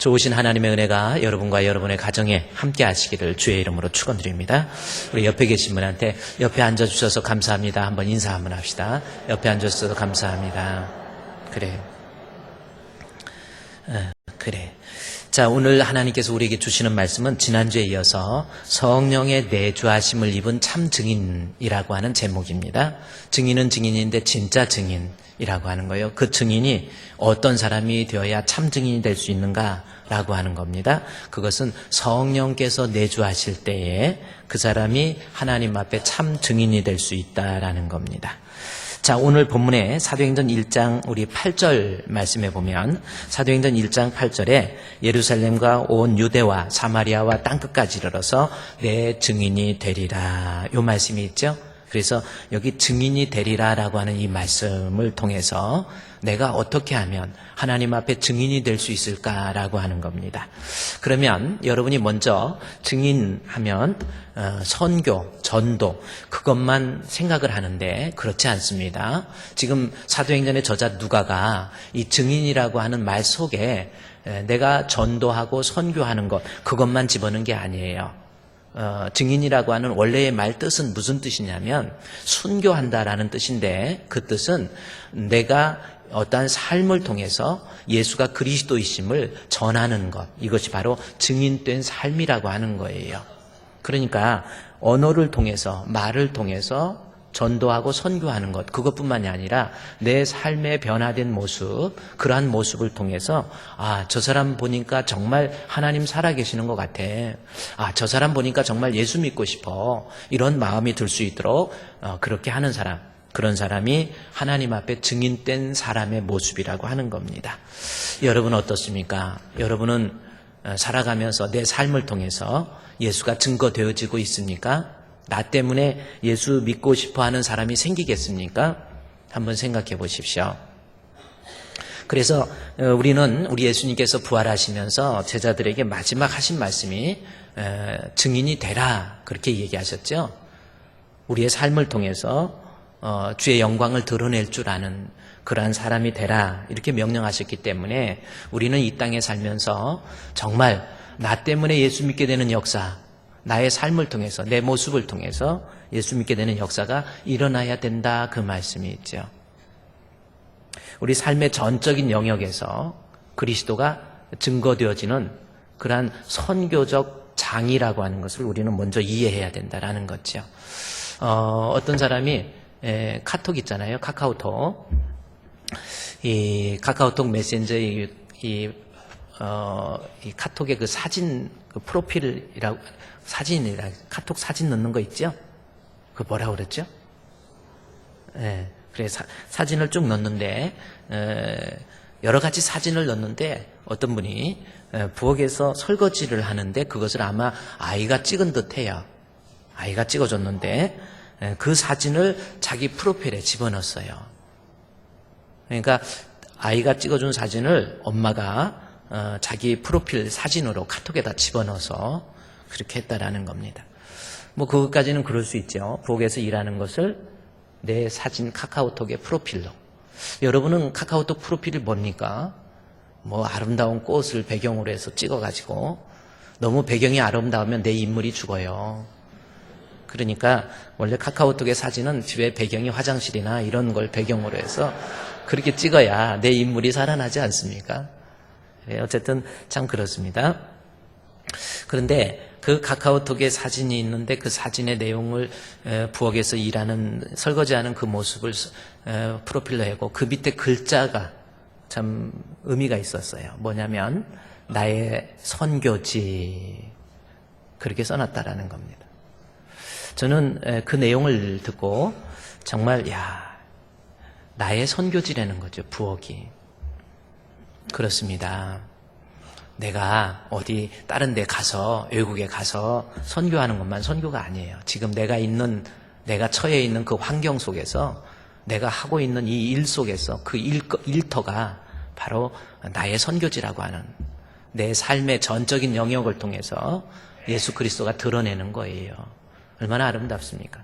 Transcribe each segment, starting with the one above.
좋으신 하나님의 은혜가 여러분과 여러분의 가정에 함께 하시기를 주의 이름으로 축원드립니다. 우리 옆에 계신 분한테 옆에 앉아주셔서 감사합니다. 한번 인사 한번 합시다. 옆에 앉아주셔서 감사합니다. 그래. 그래. 자, 오늘 하나님께서 우리에게 주시는 말씀은 지난주에 이어서 성령의 내주하심을 입은 참 증인이라고 하는 제목입니다. 증인은 증인인데 진짜 증인이라고 하는 거예요. 그 증인이 어떤 사람이 되어야 참 증인이 될 수 있는가라고 하는 겁니다. 그것은 성령께서 내주하실 때에 그 사람이 하나님 앞에 참 증인이 될 수 있다라는 겁니다. 자, 오늘 본문에 사도행전 1장 우리 8절 말씀해 보면 사도행전 1장 8절에 예루살렘과 온 유대와 사마리아와 땅끝까지 이르러서 내 증인이 되리라, 요 말씀이 있죠. 그래서 여기 증인이 되리라라고 하는 이 말씀을 통해서 내가 어떻게 하면 하나님 앞에 증인이 될 수 있을까라고 하는 겁니다. 그러면 여러분이 먼저 증인하면 선교, 전도 그것만 생각을 하는데 그렇지 않습니다. 지금 사도행전의 저자 누가가 이 증인이라고 하는 말 속에 내가 전도하고 선교하는 것 그것만 집어넣은 게 아니에요. 증인이라고 하는 원래의 말 뜻은 무슨 뜻이냐면 순교한다라는 뜻인데 그 뜻은 내가 어떠한 삶을 통해서 예수가 그리스도이심을 전하는 것, 이것이 바로 증인된 삶이라고 하는 거예요. 그러니까 언어를 통해서, 말을 통해서 전도하고 선교하는 것, 그것뿐만이 아니라 내 삶의 변화된 모습, 그러한 모습을 통해서 저 사람 보니까 정말 하나님 살아계시는 것 같아. 저 사람 보니까 정말 예수 믿고 싶어. 이런 마음이 들 수 있도록 그렇게 하는 사람, 그런 사람이 하나님 앞에 증인된 사람의 모습이라고 하는 겁니다. 여러분은 어떻습니까? 여러분은 살아가면서 내 삶을 통해서 예수가 증거되어지고 있습니까? 나 때문에 예수 믿고 싶어하는 사람이 생기겠습니까? 한번 생각해 보십시오. 그래서 우리는 우리 예수님께서 부활하시면서 제자들에게 마지막 하신 말씀이 증인이 되라, 그렇게 얘기하셨죠. 우리의 삶을 통해서 주의 영광을 드러낼 줄 아는 그러한 사람이 되라, 이렇게 명령하셨기 때문에 우리는 이 땅에 살면서 정말 나 때문에 예수 믿게 되는 역사, 나의 삶을 통해서, 내 모습을 통해서 예수 믿게 되는 역사가 일어나야 된다, 그 말씀이 있죠. 우리 삶의 전적인 영역에서 그리스도가 증거되어지는 그러한 선교적 장이라고 하는 것을 우리는 먼저 이해해야 된다라는 거죠. 어떤 사람이 카톡 있잖아요. 카카오톡. 이 카카오톡 메신저의 이 카톡의 그 사진, 그 프로필이라고, 사진이라, 카톡 사진 넣는 거 있죠? 그 뭐라고 그랬죠? 그래, 사진을 쭉 넣는데, 여러 가지 사진을 넣는데, 어떤 분이 부엌에서 설거지를 하는데, 그것을 아마 아이가 찍은 듯 해요. 아이가 찍어줬는데, 그 사진을 자기 프로필에 집어넣었어요. 그러니까, 아이가 찍어준 사진을 엄마가 자기 프로필 사진으로 카톡에다 집어넣어서 그렇게 했다라는 겁니다. 뭐 그것까지는 그럴 수 있죠. 부엌에서 일하는 것을 내 사진 카카오톡의 프로필로. 여러분은 카카오톡 프로필이 뭡니까? 뭐 아름다운 꽃을 배경으로 해서 찍어가지고 너무 배경이 아름다우면 내 인물이 죽어요. 그러니까 원래 카카오톡의 사진은 집에 배경이 화장실이나 이런 걸 배경으로 해서 그렇게 찍어야 내 인물이 살아나지 않습니까? 어쨌든 참 그렇습니다. 그런데 그 카카오톡에 사진이 있는데 그 사진의 내용을 부엌에서 일하는, 설거지하는 그 모습을 프로필로 하고 그 밑에 글자가 참 의미가 있었어요. 뭐냐면 나의 선교지, 그렇게 써놨다라는 겁니다. 저는 그 내용을 듣고 정말 나의 선교지라는 거죠. 부엌이. 그렇습니다. 내가 어디 다른 데 가서, 외국에 가서 선교하는 것만 선교가 아니에요. 지금 내가 처해 있는 그 환경 속에서, 내가 하고 있는 이 일 속에서 그 일터가 바로 나의 선교지라고 하는, 내 삶의 전적인 영역을 통해서 예수 그리스도가 드러내는 거예요. 얼마나 아름답습니까?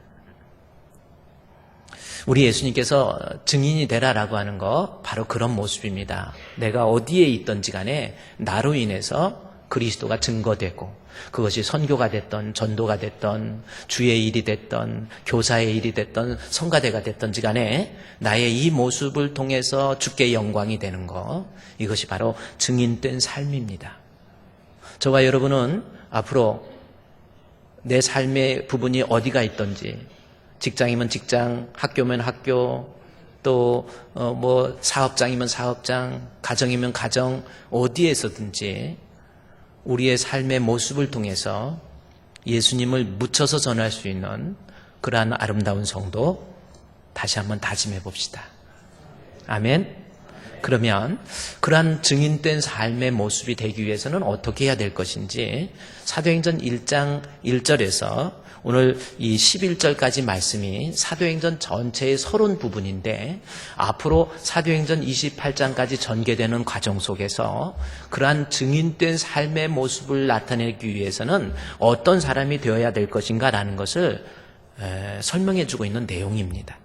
우리 예수님께서 증인이 되라라고 하는 거 바로 그런 모습입니다. 내가 어디에 있든지 간에 나로 인해서 그리스도가 증거되고, 그것이 선교가 됐던, 전도가 됐던, 주의 일이 됐던, 교사의 일이 됐던, 성가대가 됐던지 간에 나의 이 모습을 통해서 주께 영광이 되는 것, 이것이 바로 증인된 삶입니다. 저와 여러분은 앞으로 내 삶의 부분이 어디가 있든지, 직장이면 직장, 학교면 학교, 또 사업장이면 사업장, 가정이면 가정, 어디에서든지 우리의 삶의 모습을 통해서 예수님을 묻혀서 전할 수 있는 그러한 아름다운 성도 다시 한번 다짐해 봅시다. 아멘. 그러면 그러한 증인된 삶의 모습이 되기 위해서는 어떻게 해야 될 것인지 사도행전 1장 1절에서 오늘 이 11절까지 말씀이 사도행전 전체의 서론 부분인데, 앞으로 사도행전 28장까지 전개되는 과정 속에서 그러한 증인된 삶의 모습을 나타내기 위해서는 어떤 사람이 되어야 될 것인가라는 것을 설명해 주고 있는 내용입니다.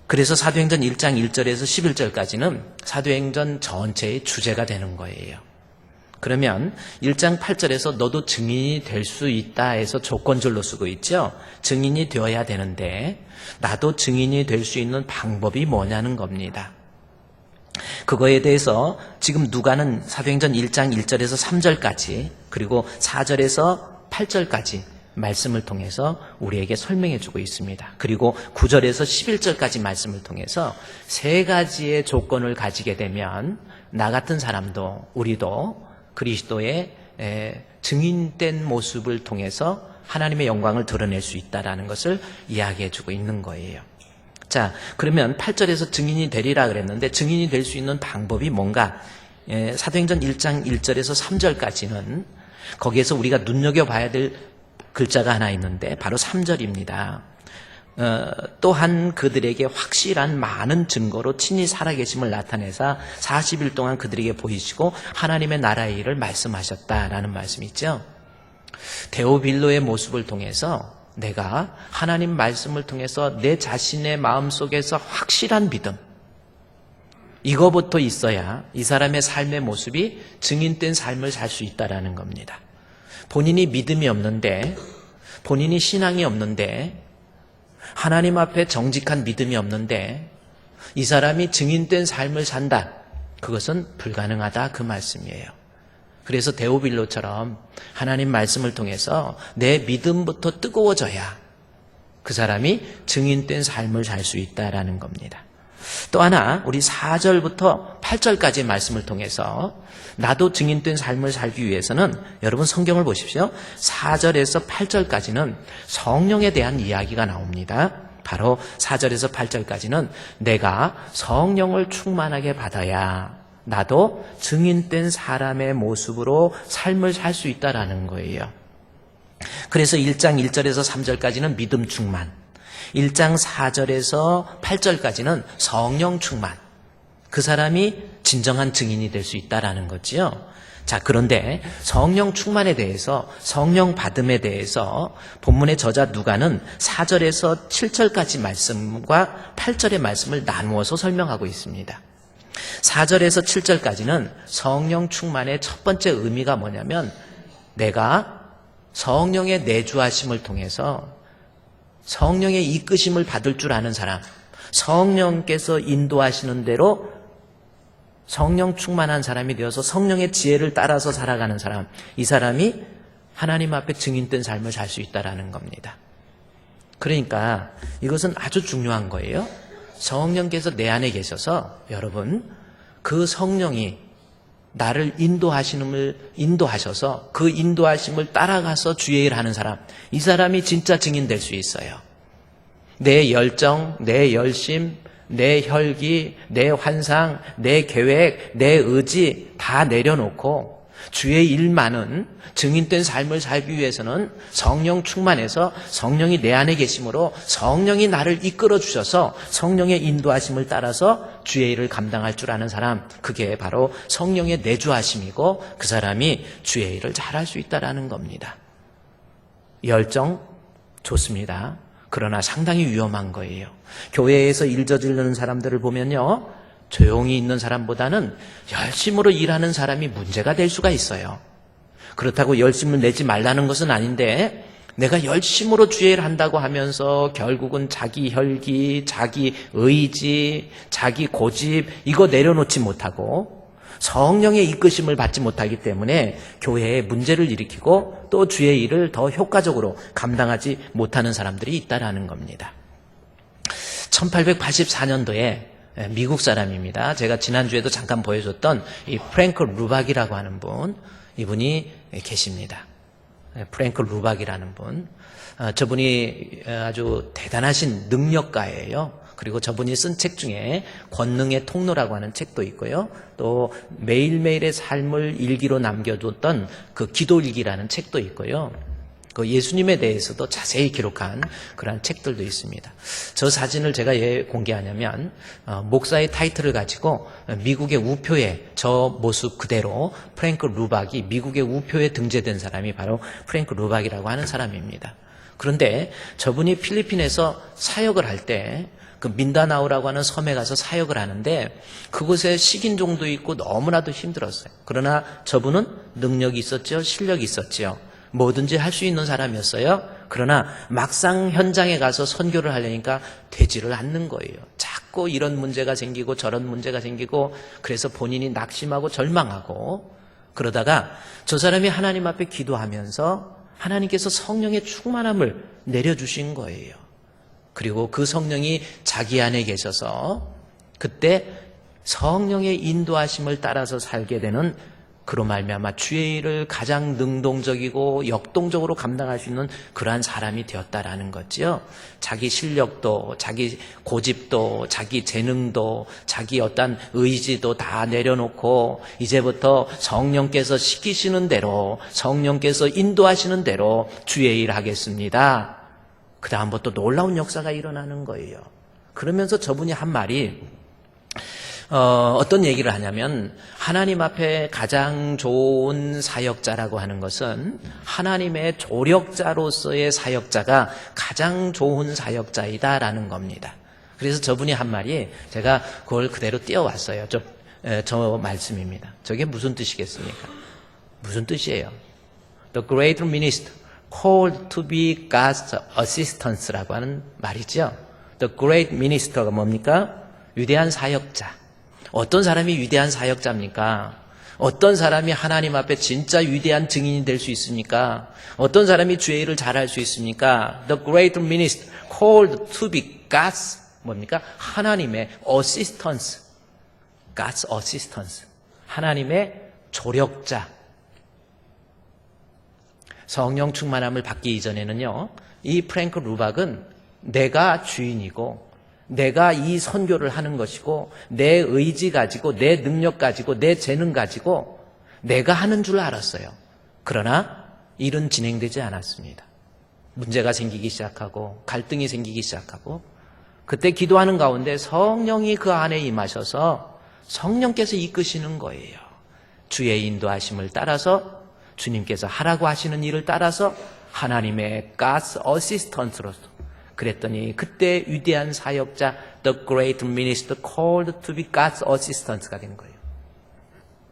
그래서 사도행전 1장 1절에서 11절까지는 사도행전 전체의 주제가 되는 거예요. 그러면 1장 8절에서 너도 증인이 될 수 있다 해서 조건절로 쓰고 있죠. 증인이 되어야 되는데 나도 증인이 될 수 있는 방법이 뭐냐는 겁니다. 그거에 대해서 지금 누가는 사도행전 1장 1절에서 3절까지, 그리고 4절에서 8절까지 말씀을 통해서 우리에게 설명해 주고 있습니다. 그리고 9절에서 11절까지 말씀을 통해서 세 가지의 조건을 가지게 되면 나 같은 사람도, 우리도 그리스도의 증인된 모습을 통해서 하나님의 영광을 드러낼 수 있다는 것을 이야기해 주고 있는 거예요. 자, 그러면 8절에서 증인이 되리라 그랬는데 증인이 될 수 있는 방법이 뭔가? 사도행전 1장 1절에서 3절까지는 거기에서 우리가 눈여겨봐야 될 글자가 하나 있는데 바로 3절입니다. 또한 그들에게 확실한 많은 증거로 친히 살아계심을 나타내사 40일 동안 그들에게 보이시고 하나님의 나라의 일을 말씀하셨다라는 말씀이 있죠. 데오빌로의 모습을 통해서 내가 하나님 말씀을 통해서 내 자신의 마음속에서 확실한 믿음, 이거부터 있어야 이 사람의 삶의 모습이 증인된 삶을 살 수 있다라는 겁니다. 본인이 믿음이 없는데, 본인이 신앙이 없는데, 하나님 앞에 정직한 믿음이 없는데 이 사람이 증인된 삶을 산다, 그것은 불가능하다, 그 말씀이에요. 그래서 데오빌로처럼 하나님 말씀을 통해서 내 믿음부터 뜨거워져야 그 사람이 증인된 삶을 살 수 있다라는 겁니다. 또 하나, 우리 4절부터 8절까지의 말씀을 통해서 나도 증인된 삶을 살기 위해서는, 여러분 성경을 보십시오. 4절에서 8절까지는 성령에 대한 이야기가 나옵니다. 바로 4절에서 8절까지는 내가 성령을 충만하게 받아야 나도 증인된 사람의 모습으로 삶을 살 수 있다라는 거예요. 그래서 1장 1절에서 3절까지는 믿음 충만, 1장 4절에서 8절까지는 성령 충만, 그 사람이 진정한 증인이 될 수 있다라는 거지요. 자, 그런데 성령 충만에 대해서, 성령 받음에 대해서 본문의 저자 누가는 4절에서 7절까지 말씀과 8절의 말씀을 나누어서 설명하고 있습니다. 4절에서 7절까지는 성령 충만의 첫 번째 의미가 뭐냐면, 내가 성령의 내주하심을 통해서 성령의 이끄심을 받을 줄 아는 사람, 성령께서 인도하시는 대로 성령 충만한 사람이 되어서 성령의 지혜를 따라서 살아가는 사람, 이 사람이 하나님 앞에 증인된 삶을 살 수 있다라는 겁니다. 그러니까 이것은 아주 중요한 거예요. 성령께서 내 안에 계셔서 여러분, 그 성령이 나를 인도하셔서 그 인도하심을 따라가서 주의 일을 하는 사람, 이 사람이 진짜 증인 될 수 있어요. 내 열정, 내 열심, 내 혈기, 내 환상, 내 계획, 내 의지 다 내려놓고 주의 일만은 증인된 삶을 살기 위해서는 성령 충만해서 성령이 내 안에 계심으로 성령이 나를 이끌어 주셔서 성령의 인도하심을 따라서 주의 일을 감당할 줄 아는 사람, 그게 바로 성령의 내주하심이고 그 사람이 주의 일을 잘할 수 있다라는 겁니다. 열정 좋습니다. 그러나 상당히 위험한 거예요. 교회에서 일 저지르는 사람들을 보면요, 조용히 있는 사람보다는 열심으로 일하는 사람이 문제가 될 수가 있어요. 그렇다고 열심을 내지 말라는 것은 아닌데, 내가 열심으로 주의 일을 한다고 하면서 결국은 자기 혈기, 자기 의지, 자기 고집 이거 내려놓지 못하고 성령의 이끄심을 받지 못하기 때문에 교회에 문제를 일으키고 또 주의 일을 더 효과적으로 감당하지 못하는 사람들이 있다라는 겁니다. 1884년도에 미국 사람입니다. 제가 지난주에도 잠깐 보여줬던 이 프랭크 루박이라고 하는 분, 이분이 계십니다. 프랭크 루박이라는 분, 저분이 아주 대단하신 능력가예요. 그리고 저분이 쓴 책 중에 권능의 통로라고 하는 책도 있고요. 또 매일매일의 삶을 일기로 남겨뒀던 그 기도일기라는 책도 있고요. 그 예수님에 대해서도 자세히 기록한 그런 책들도 있습니다. 저 사진을 제가 왜 공개하냐면 목사의 타이틀을 가지고 미국의 우표에 저 모습 그대로 프랭크 루박이 미국의 우표에 등재된 사람이 바로 프랭크 루박이라고 하는 사람입니다. 그런데 저분이 필리핀에서 사역을 할 때 그 민다나오라고 하는 섬에 가서 사역을 하는데 그곳에 식인종도 있고 너무나도 힘들었어요. 그러나 저분은 능력이 있었죠. 실력이 있었죠. 뭐든지 할 수 있는 사람이었어요. 그러나 막상 현장에 가서 선교를 하려니까 되지를 않는 거예요. 자꾸 이런 문제가 생기고 저런 문제가 생기고 그래서 본인이 낙심하고 절망하고 그러다가 저 사람이 하나님 앞에 기도하면서 하나님께서 성령의 충만함을 내려주신 거예요. 그리고 그 성령이 자기 안에 계셔서 그때 성령의 인도하심을 따라서 살게 되는 그로 말미암아 주의 일을 가장 능동적이고 역동적으로 감당할 수 있는 그러한 사람이 되었다라는 거죠. 자기 실력도, 자기 고집도, 자기 재능도, 자기 어떤 의지도 다 내려놓고 이제부터 성령께서 시키시는 대로, 성령께서 인도하시는 대로 주의 일 하겠습니다. 그 다음부터 놀라운 역사가 일어나는 거예요. 그러면서 저분이 한 말이 어떤 얘기를 하냐면 하나님 앞에 가장 좋은 사역자라고 하는 것은 하나님의 조력자로서의 사역자가 가장 좋은 사역자이다라는 겁니다. 그래서 저분이 한 말이 제가 그걸 그대로 띄워왔어요. 저 말씀입니다. 저게 무슨 뜻이겠습니까? 무슨 뜻이에요? The great minister called to be God's assistant라고 하는 말이죠. The great minister가 뭡니까? 위대한 사역자. 어떤 사람이 위대한 사역자입니까? 어떤 사람이 하나님 앞에 진짜 위대한 증인이 될 수 있습니까? 어떤 사람이 주의 일을 잘할 수 있습니까? The great minister called to be God's 뭡니까? 하나님의 assistance. God's assistance. 하나님의 조력자. 성령 충만함을 받기 이전에는요, 이 프랭크 루박은 내가 주인이고 내가 이 선교를 하는 것이고 내 의지 가지고 내 능력 가지고 내 재능 가지고 내가 하는 줄 알았어요. 그러나 일은 진행되지 않았습니다. 문제가 생기기 시작하고 갈등이 생기기 시작하고 그때 기도하는 가운데 성령이 그 안에 임하셔서 성령께서 이끄시는 거예요. 주의 인도하심을 따라서 주님께서 하라고 하시는 일을 따라서 하나님의 God's assistant로서 그랬더니 그때 위대한 사역자 The great minister called to be God's assistant가 된 거예요.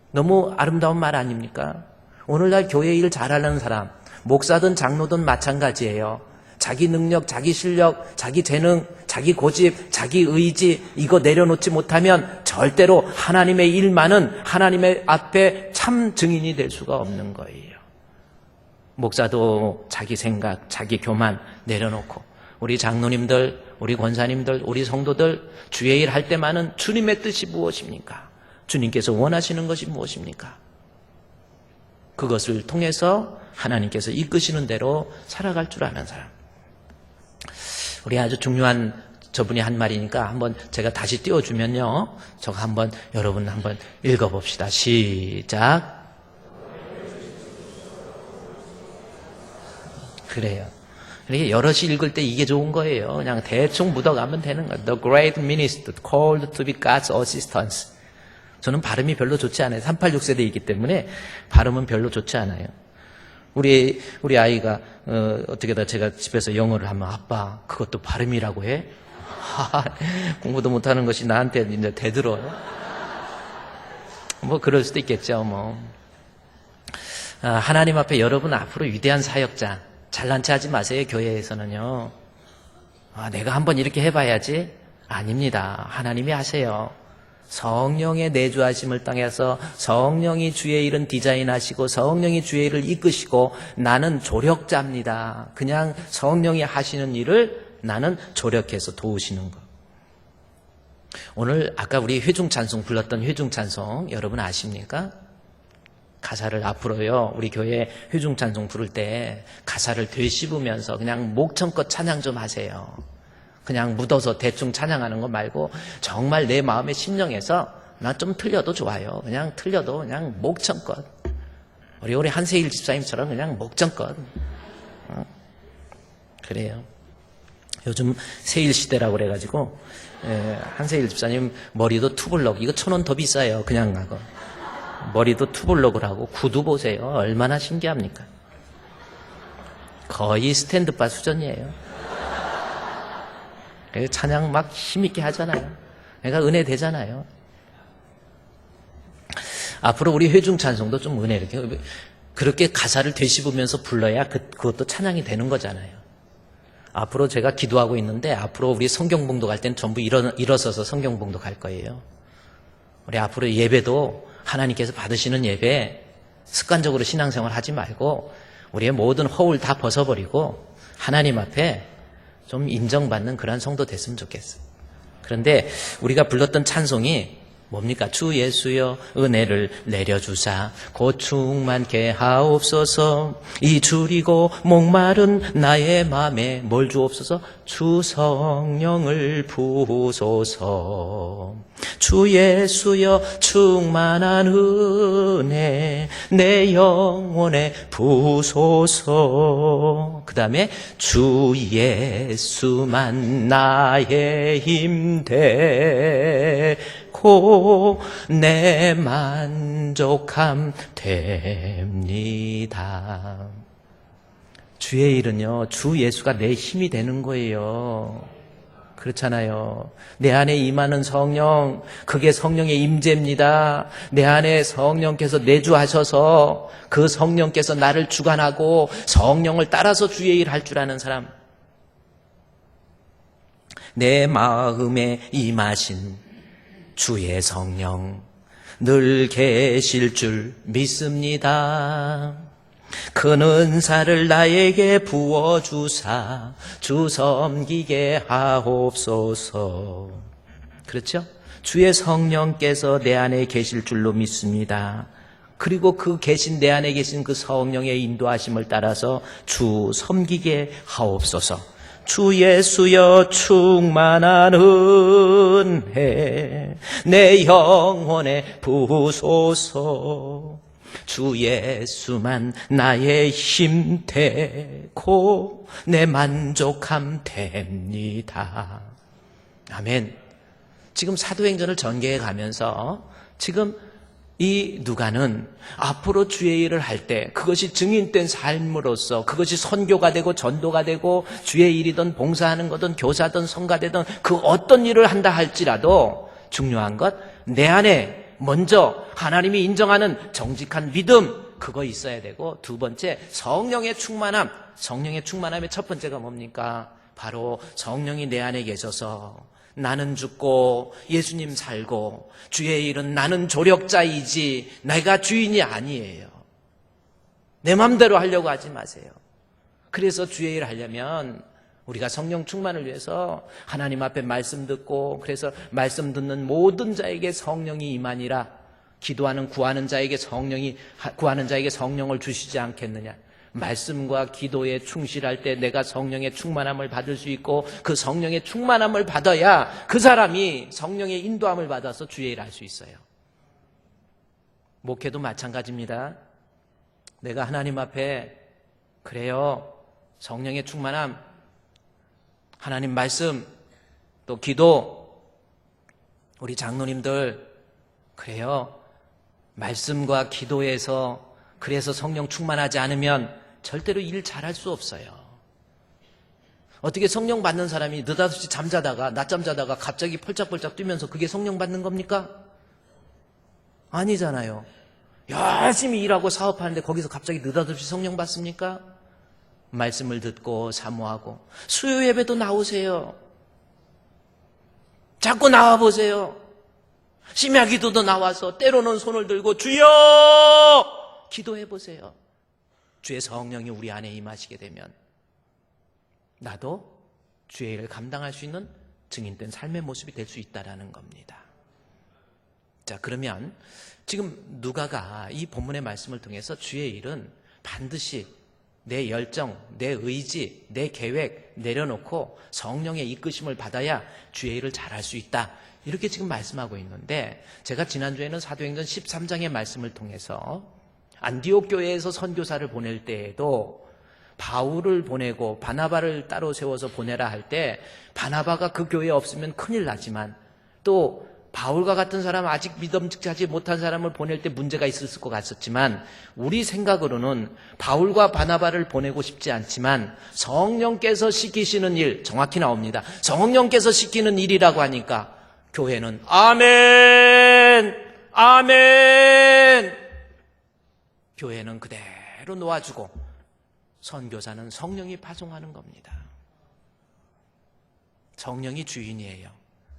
너무 아름다운 말 아닙니까? 오늘날 교회 일 잘하는 사람 목사든 장로든 마찬가지예요. 자기 능력, 자기 실력, 자기 재능, 자기 고집, 자기 의지 이거 내려놓지 못하면 절대로 하나님의 일만은 하나님의 앞에 참 증인이 될 수가 없는 거예요. 목사도 자기 생각, 자기 교만 내려놓고 우리 장로님들, 우리 권사님들, 우리 성도들 주의 일 할 때만은 주님의 뜻이 무엇입니까? 주님께서 원하시는 것이 무엇입니까? 그것을 통해서 하나님께서 이끄시는 대로 살아갈 줄 아는 사람. 우리 아주 중요한 저분이 한 말이니까 한번 제가 다시 띄워주면요. 저거 한번 여러분 한번 읽어봅시다. 시작. 그래요. 이렇게 여럿이 읽을 때 이게 좋은 거예요. 그냥 대충 묻어가면 되는 거예요. The great minister called to be God's assistants. 저는 발음이 별로 좋지 않아요. 386세대이기 때문에 발음은 별로 좋지 않아요. 우리 아이가 어떻게다 제가 집에서 영어를 하면 아빠 그것도 발음이라고 해? 공부도 못하는 것이 나한테 이제 대들어요. 뭐 그럴 수도 있겠죠. 뭐 하나님 앞에 여러분 앞으로 위대한 사역자 잘난 체 하지 마세요. 교회에서는요. 내가 한번 이렇게 해봐야지. 아닙니다. 하나님이 하세요. 성령의 내주하심을 땅에서 성령이 주의 일은 디자인하시고 성령이 주의 일을 이끄시고 나는 조력자입니다. 그냥 성령이 하시는 일을 나는 조력해서 도우시는 것. 오늘 아까 우리 회중찬송 불렀던 회중찬송 여러분 아십니까? 가사를 앞으로요 우리 교회 회중찬송 부를 때 가사를 되씹으면서 그냥 목청껏 찬양 좀 하세요. 그냥 묻어서 대충 찬양하는 거 말고 정말 내 마음의 심령에서 나 좀 틀려도 좋아요. 그냥 틀려도 그냥 목청껏 우리 한세일 집사님처럼 그냥 목청껏 그래요. 요즘 세일 시대라고 그래가지고 한세일 집사님 머리도 투블럭 이거 1,000원 더 비싸요. 그냥 나고 머리도 투블럭을 하고 구두 보세요. 얼마나 신기합니까? 거의 스탠드바 수준이에요. 찬양 막 힘있게 하잖아요. 그러니까 은혜 되잖아요. 앞으로 우리 회중 찬송도 좀 은혜 이렇게 그렇게 가사를 되씹으면서 불러야 그것도 찬양이 되는 거잖아요. 앞으로 제가 기도하고 있는데 앞으로 우리 성경봉도 갈 때는 전부 일어서서 성경봉도 갈 거예요. 우리 앞으로 예배도 하나님께서 받으시는 예배 습관적으로 신앙생활 하지 말고 우리의 모든 허울 다 벗어버리고 하나님 앞에 좀 인정받는 그런 성도 됐으면 좋겠어요. 그런데 우리가 불렀던 찬송이 뭡니까? 주 예수여 은혜를 내려주사 고충 많게 하옵소서 이 줄이고 목마른 나의 맘에 뭘 주옵소서? 주 성령을 부으소서 주 예수여 충만한 은혜 내 영혼에 부으소서 그 다음에 주 예수만 나의 힘 되고 내 만족함 됩니다. 주의 일은요 주 예수가 내 힘이 되는 거예요. 그렇잖아요. 내 안에 임하는 성령, 그게 성령의 임재입니다. 내 안에 성령께서 내주하셔서 그 성령께서 나를 주관하고 성령을 따라서 주의 일 할 줄 아는 사람. 내 마음에 임하신 주의 성령 늘 계실 줄 믿습니다. 그 은사를 나에게 부어주사 주 섬기게 하옵소서. 그렇죠? 주의 성령께서 내 안에 계실 줄로 믿습니다. 그리고 그 계신 내 안에 계신 그 성령의 인도하심을 따라서 주 섬기게 하옵소서. 주 예수여 충만한 은혜 내 영혼에 부으소서. 주 예수만 나의 힘 되고 내 만족함 됩니다. 아멘. 지금 사도행전을 전개해 가면서 지금 이 누가는 앞으로 주의 일을 할 때 그것이 증인된 삶으로서 그것이 선교가 되고 전도가 되고 주의 일이든 봉사하는 거든 교사든 성가되든 그 어떤 일을 한다 할지라도 중요한 것 내 안에 먼저 하나님이 인정하는 정직한 믿음 그거 있어야 되고 두 번째 성령의 충만함. 성령의 충만함의 첫 번째가 뭡니까? 바로 성령이 내 안에 계셔서 나는 죽고 예수님 살고 주의 일은 나는 조력자이지 내가 주인이 아니에요. 내 맘대로 하려고 하지 마세요. 그래서 주의 일 하려면 우리가 성령 충만을 위해서 하나님 앞에 말씀 듣고 그래서 말씀 듣는 모든 자에게 성령이 임하니라. 기도하는 구하는 자에게 성령을 주시지 않겠느냐. 말씀과 기도에 충실할 때 내가 성령의 충만함을 받을 수 있고 그 성령의 충만함을 받아야 그 사람이 성령의 인도함을 받아서 주의 일을 할 수 있어요. 목회도 마찬가지입니다. 내가 하나님 앞에 그래요. 성령의 충만함, 하나님 말씀, 또 기도, 우리 장로님들 그래요. 말씀과 기도에서 그래서 성령 충만하지 않으면 절대로 일 잘할 수 없어요. 어떻게 성령 받는 사람이 느닷없이 낮잠 자다가 갑자기 펄짝펄짝 뛰면서 그게 성령 받는 겁니까? 아니잖아요. 열심히 일하고 사업하는데 거기서 갑자기 느닷없이 성령 받습니까? 말씀을 듣고 사모하고 수요 예배도 나오세요. 자꾸 나와보세요. 심야 기도도 나와서 때로는 손을 들고 주여 기도해보세요. 주의 성령이 우리 안에 임하시게 되면 나도 주의 일을 감당할 수 있는 증인된 삶의 모습이 될 수 있다는 겁니다. 자, 그러면 지금 누가가 이 본문의 말씀을 통해서 주의 일은 반드시 내 열정, 내 의지, 내 계획 내려놓고 성령의 이끄심을 받아야 주의 일을 잘할 수 있다. 이렇게 지금 말씀하고 있는데, 제가 지난주에는 사도행전 13장의 말씀을 통해서 안디옥 교회에서 선교사를 보낼 때에도 바울을 보내고 바나바를 따로 세워서 보내라 할 때 바나바가 그 교회에 없으면 큰일 나지만 또 바울과 같은 사람, 아직 믿음직하지 못한 사람을 보낼 때 문제가 있을 것 같았지만 우리 생각으로는 바울과 바나바를 보내고 싶지 않지만 성령께서 시키시는 일, 정확히 나옵니다. 성령께서 시키는 일이라고 하니까 교회는 아멘, 아멘. 교회는 그대로 놓아주고 선교사는 성령이 파송하는 겁니다. 성령이 주인이에요.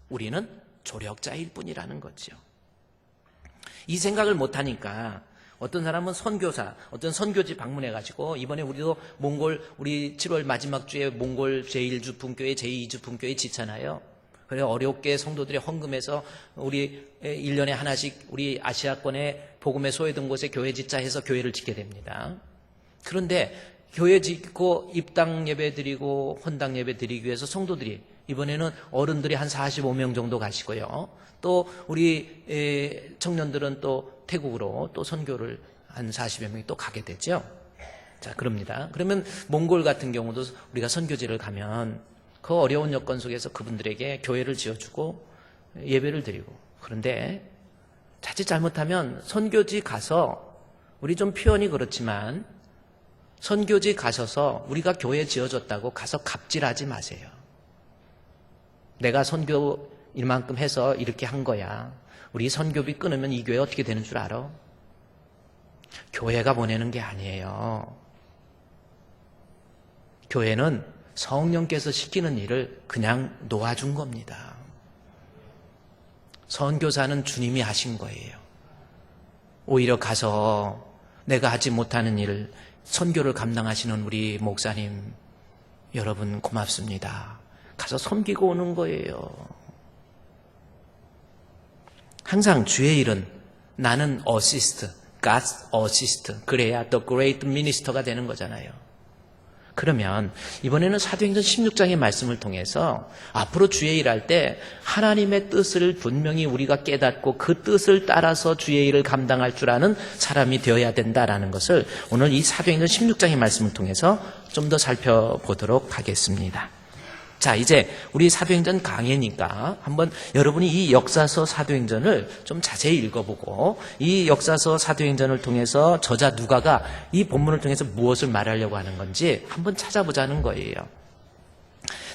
우리는 조력자일 뿐이라는 거죠. 이 생각을 못하니까 어떤 사람은 선교사, 어떤 선교지 방문해가지고 이번에 우리도 우리 7월 마지막 주에 몽골 제1주 분교회, 제2주 분교회 지잖아요. 그래서 어렵게 성도들이 헌금해서 우리 1년에 하나씩 우리 아시아권에 복음에 소외된 곳에 교회 짓자 해서 교회를 짓게 됩니다. 그런데 교회 짓고 입당 예배 드리고 헌당 예배 드리기 위해서 성도들이 이번에는 어른들이 한 45명 정도 가시고요. 또 우리 청년들은 또 태국으로 또 선교를 한 40여 명이 또 가게 되죠. 자, 그럽니다. 그러면 몽골 같은 경우도 우리가 선교지를 가면 그 어려운 여건 속에서 그분들에게 교회를 지어주고 예배를 드리고, 그런데 자칫 잘못하면 선교지 가서 우리 좀 표현이 그렇지만 선교지 가셔서 우리가 교회 지어줬다고 가서 갑질하지 마세요. 내가 선교 이만큼 해서 이렇게 한 거야. 우리 선교비 끊으면 이 교회 어떻게 되는 줄 알아? 교회가 보내는 게 아니에요. 교회는 성령께서 시키는 일을 그냥 놓아준 겁니다. 선교사는 주님이 하신 거예요. 오히려 가서 내가 하지 못하는 일을 선교를 감당하시는 우리 목사님 여러분 고맙습니다. 가서 섬기고 오는 거예요. 항상 주의 일은 나는 어시스트, God's assist. 그래야 The Great Minister가 되는 거잖아요. 그러면 이번에는 사도행전 16장의 말씀을 통해서 앞으로 주의 일할 때 하나님의 뜻을 분명히 우리가 깨닫고 그 뜻을 따라서 주의 일을 감당할 줄 아는 사람이 되어야 된다라는 것을 오늘 이 사도행전 16장의 말씀을 통해서 좀 더 살펴보도록 하겠습니다. 자, 이제 우리 사도행전 강해니까 한번 여러분이 이 역사서 사도행전을 좀 자세히 읽어보고 이 역사서 사도행전을 통해서 저자 누가가 이 본문을 통해서 무엇을 말하려고 하는 건지 한번 찾아보자는 거예요.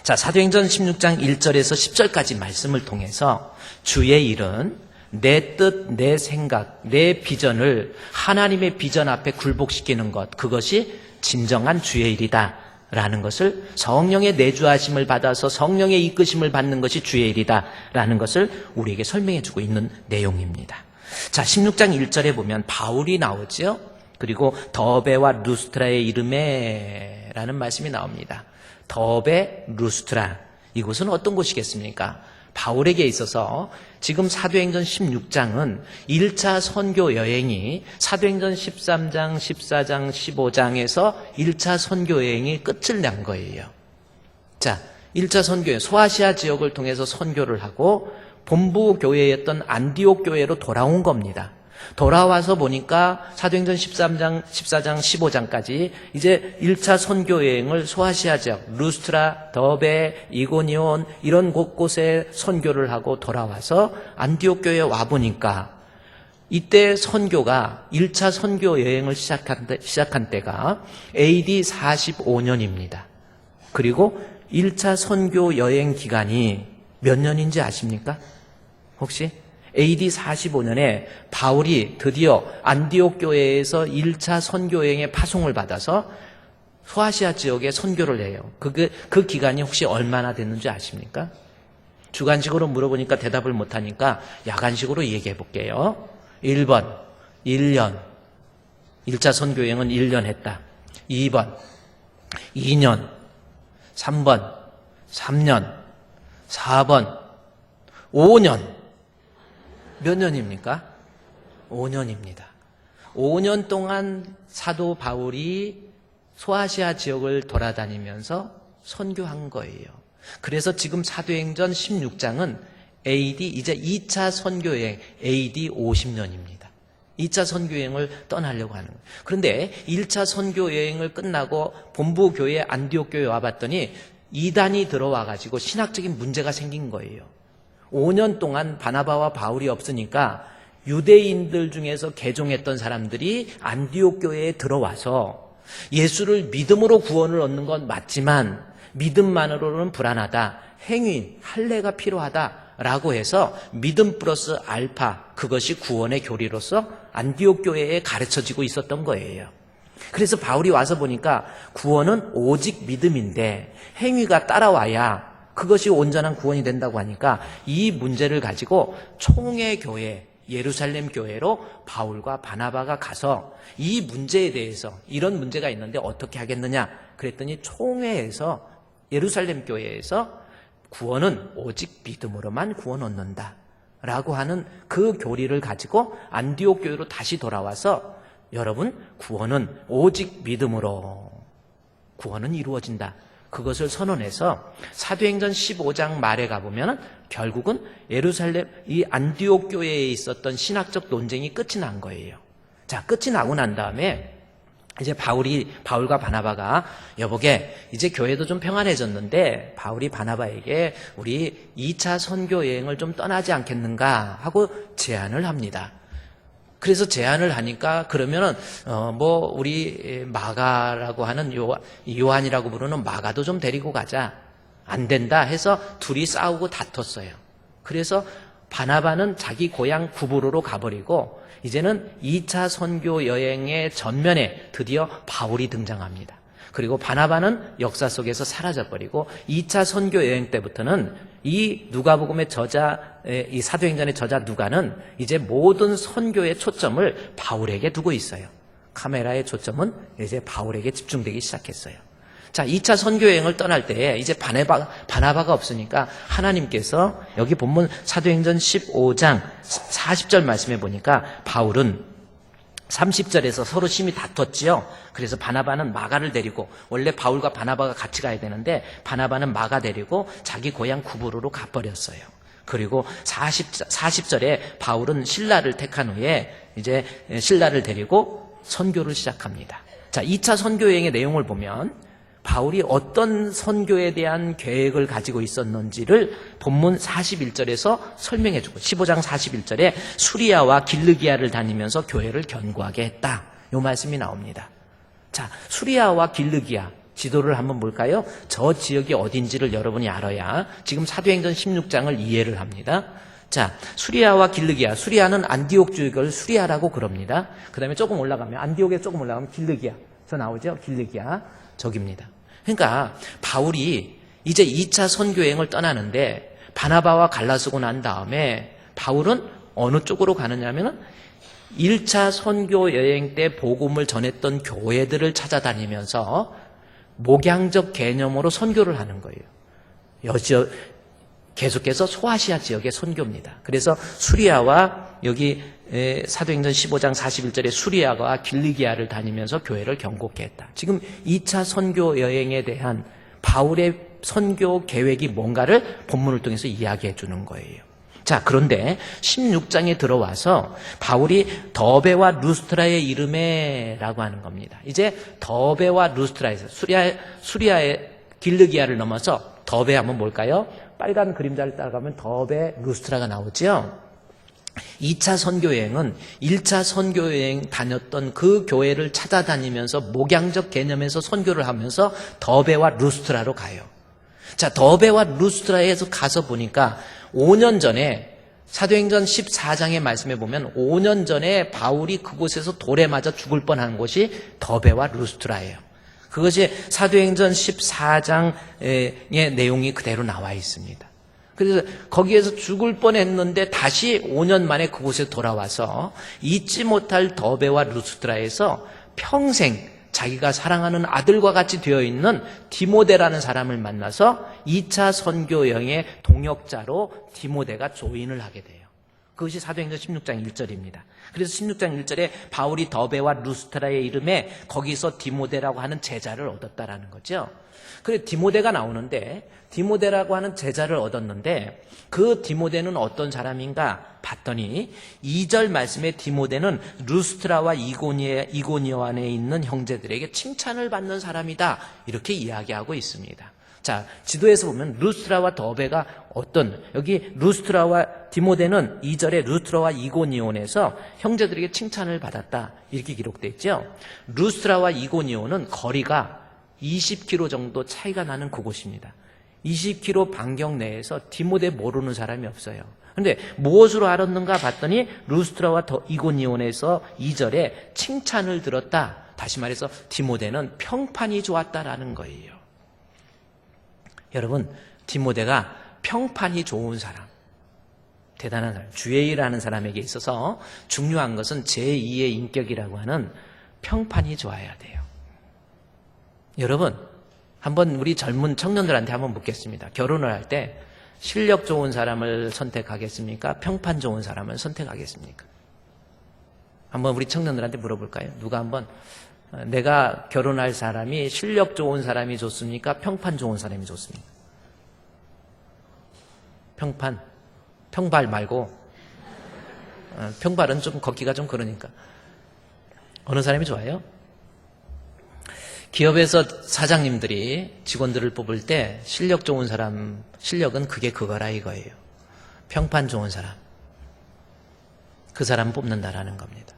자, 사도행전 16장 1절에서 10절까지 말씀을 통해서 주의 일은 내 뜻, 내 생각, 내 비전을 하나님의 비전 앞에 굴복시키는 것, 그것이 진정한 주의 일이다 라는 것을, 성령의 내주하심을 받아서 성령의 이끄심을 받는 것이 주의 일이다 라는 것을 우리에게 설명해 주고 있는 내용입니다. 자, 16장 1절에 보면 바울이 나오죠. 그리고 더베와 루스트라의 이름에 라는 말씀이 나옵니다. 더베, 루스트라, 이곳은 어떤 곳이겠습니까? 바울에게 있어서 지금 사도행전 16장은 1차 선교 여행이 사도행전 13장, 14장, 15장에서 1차 선교 여행이 끝을 난 거예요. 자, 1차 선교여행, 소아시아 지역을 통해서 선교를 하고 본부 교회였던 안디옥 교회로 돌아온 겁니다. 돌아와서 보니까 사도행전 13장, 14장, 15장까지 이제 1차 선교 여행을 소아시아 지역, 루스트라, 더베, 이고니온 이런 곳곳에 선교를 하고 돌아와서 안디옥 교회에 와보니까 이때 선교가 1차 선교 여행을 시작한 때가 AD 45년입니다. 그리고 1차 선교 여행 기간이 몇 년인지 아십니까? 혹시? AD 45년에 바울이 드디어 안디옥 교회에서 1차 선교 여행의 파송을 받아서 소아시아 지역에 선교를 해요. 그 기간이 혹시 얼마나 됐는지 아십니까? 주관식으로 물어보니까 대답을 못하니까 야간식으로 얘기해 볼게요. 1번, 1년. 1차 선교 여행은 1년 했다. 2번, 2년. 3번, 3년. 4번, 5년. 몇 년입니까? 5년입니다. 5년 동안 사도 바울이 소아시아 지역을 돌아다니면서 선교한 거예요. 그래서 지금 사도행전 16장은 AD 이제 2차 선교여행 AD 50년입니다. 2차 선교여행을 떠나려고 하는 거예요. 그런데 1차 선교여행을 끝나고 본부 교회 안디옥 교회에 와봤더니 이단이 들어와가지고 신학적인 문제가 생긴 거예요. 5년 동안 바나바와 바울이 없으니까 유대인들 중에서 개종했던 사람들이 안디옥 교회에 들어와서 예수를 믿음으로 구원을 얻는 건 맞지만 믿음만으로는 불안하다. 행위, 할례가 필요하다라고 해서 믿음 플러스 알파, 그것이 구원의 교리로서 안디옥 교회에 가르쳐지고 있었던 거예요. 그래서 바울이 와서 보니까 구원은 오직 믿음인데 행위가 따라와야 그것이 온전한 구원이 된다고 하니까 이 문제를 가지고 총회 교회, 예루살렘 교회로 바울과 바나바가 가서 이 문제에 대해서 이런 문제가 있는데 어떻게 하겠느냐 그랬더니 총회에서 예루살렘 교회에서 구원은 오직 믿음으로만 구원 얻는다 라고 하는 그 교리를 가지고 안디옥 교회로 다시 돌아와서 여러분 구원은 오직 믿음으로 구원은 이루어진다. 그것을 선언해서 사도행전 15장 말에 가보면 결국은 예루살렘 이 안디옥 교회에 있었던 신학적 논쟁이 끝이 난 거예요. 자, 끝이 나고 난 다음에 이제 바울과 바나바가 여보게 이제 교회도 좀 평안해졌는데 바울이 바나바에게 우리 2차 선교 여행을 좀 떠나지 않겠는가 하고 제안을 합니다. 그래서 제안을 하니까 그러면은 우리 마가라고 하는 요한이라고 부르는 마가도 좀 데리고 가자. 안 된다 해서 둘이 싸우고 다퉜어요. 그래서 바나바는 자기 고향 구브로로 가버리고 이제는 2차 선교 여행의 전면에 드디어 바울이 등장합니다. 그리고 바나바는 역사 속에서 사라져버리고 2차 선교 여행 때부터는 이 누가복음의 저자, 이 사도행전의 저자 누가는 이제 모든 선교의 초점을 바울에게 두고 있어요. 카메라의 초점은 이제 바울에게 집중되기 시작했어요. 자, 2차 선교 여행을 떠날 때 이제 바나바가 없으니까 하나님께서 여기 본문 사도행전 15장 40절 말씀해 보니까 바울은 30절에서 서로 심히 다퉜지요. 그래서 바나바는 마가를 데리고 원래 바울과 바나바가 같이 가야 되는데 바나바는 마가 데리고 자기 고향 구브로로 가버렸어요. 그리고 40절에 바울은 실라를 택한 후에 이제 실라를 데리고 선교를 시작합니다. 자, 2차 선교 여행의 내용을 보면 바울이 어떤 선교에 대한 계획을 가지고 있었는지를 본문 41절에서 설명해 주고 15장 41절에 수리아와 길르기아를 다니면서 교회를 견고하게 했다. 이 말씀이 나옵니다. 자, 수리아와 길르기아 지도를 한번 볼까요? 저 지역이 어딘지를 여러분이 알아야 지금 사도행전 16장을 이해를 합니다. 자, 수리아와 길르기아. 수리아는 안디옥 지역을 수리아라고 그럽니다. 그 다음에 조금 올라가면 안디옥에 조금 올라가면 길르기아. 저 나오죠? 길르기아. 저기입니다. 그러니까 바울이 이제 2차 선교여행을 떠나는데 바나바와 갈라서고 난 다음에 바울은 어느 쪽으로 가느냐면 1차 선교여행 때 복음을 전했던 교회들을 찾아다니면서 목양적 개념으로 선교를 하는 거예요. 계속해서 소아시아 지역의 선교입니다. 그래서 수리아와 여기 사도행전 15장 41절에 수리아와 길리기아를 다니면서 교회를 견고케 했다. 지금 2차 선교 여행에 대한 바울의 선교 계획이 뭔가를 본문을 통해서 이야기해 주는 거예요. 자, 그런데 16장에 들어와서 바울이 더베와 루스트라의 이름에라고 하는 겁니다. 이제 더베와 루스트라에서 수리아의 길르기아를 넘어서 더베 하면 뭘까요? 빨간 그림자를 따라가면 더베 루스트라가 나오죠. 2차 선교여행은 1차 선교여행 다녔던 그 교회를 찾아다니면서 목양적 개념에서 선교를 하면서 더베와 루스트라로 가요. 자, 더베와 루스트라에서 가서 보니까 5년 전에 사도행전 14장의 말씀에 보면 5년 전에 바울이 그곳에서 돌에 맞아 죽을 뻔한 곳이 더베와 루스트라예요. 그것이 사도행전 14장의 내용이 그대로 나와 있습니다. 그래서 거기에서 죽을 뻔했는데 다시 5년 만에 그곳에 돌아와서 잊지 못할 더베와 루스트라에서 평생 자기가 사랑하는 아들과 같이 되어 있는 디모데라는 사람을 만나서 2차 선교 여행의 동역자로 디모데가 조인을 하게 돼요. 그것이 사도행전 16장 1절입니다. 그래서 16장 1절에 바울이 더베와 루스트라의 이름에 거기서 디모데라고 하는 제자를 얻었다라는 거죠. 그래 디모데가 나오는데 디모데라고 하는 제자를 얻었는데 그 디모데는 어떤 사람인가 봤더니 2절 말씀에 디모데는 루스트라와 이고니오 안에 있는 형제들에게 칭찬을 받는 사람이다 이렇게 이야기하고 있습니다. 자, 지도에서 보면 루스트라와 더베가 여기 루스트라와 디모데는 2절에 루스트라와 이고니온에서 형제들에게 칭찬을 받았다 이렇게 기록되어 있죠. 루스트라와 이고니온은 거리가 20km 정도 차이가 나는 그곳입니다. 20km 반경 내에서 디모데 모르는 사람이 없어요. 그런데 무엇으로 알았는가 봤더니 루스트라와 이고니온에서 2절에 칭찬을 들었다. 다시 말해서 디모데는 평판이 좋았다라는 거예요. 여러분, 디모데가 평판이 좋은 사람, 대단한 사람, 주의 일하는 사람에게 있어서 중요한 것은 제2의 인격이라고 하는 평판이 좋아야 돼요. 여러분, 한번 우리 젊은 청년들한테 한번 묻겠습니다. 결혼을 할 때 실력 좋은 사람을 선택하겠습니까? 평판 좋은 사람을 선택하겠습니까? 한번 우리 청년들한테 물어볼까요? 누가 한번 내가 결혼할 사람이 실력 좋은 사람이 좋습니까? 평판 좋은 사람이 좋습니까? 평판, 평발 말고 평발은 좀 걷기가 좀 그러니까 어느 사람이 좋아요? 기업에서 사장님들이 직원들을 뽑을 때 실력 좋은 사람, 실력은 그거라 이거예요. 평판 좋은 사람, 그 사람 뽑는다라는 겁니다.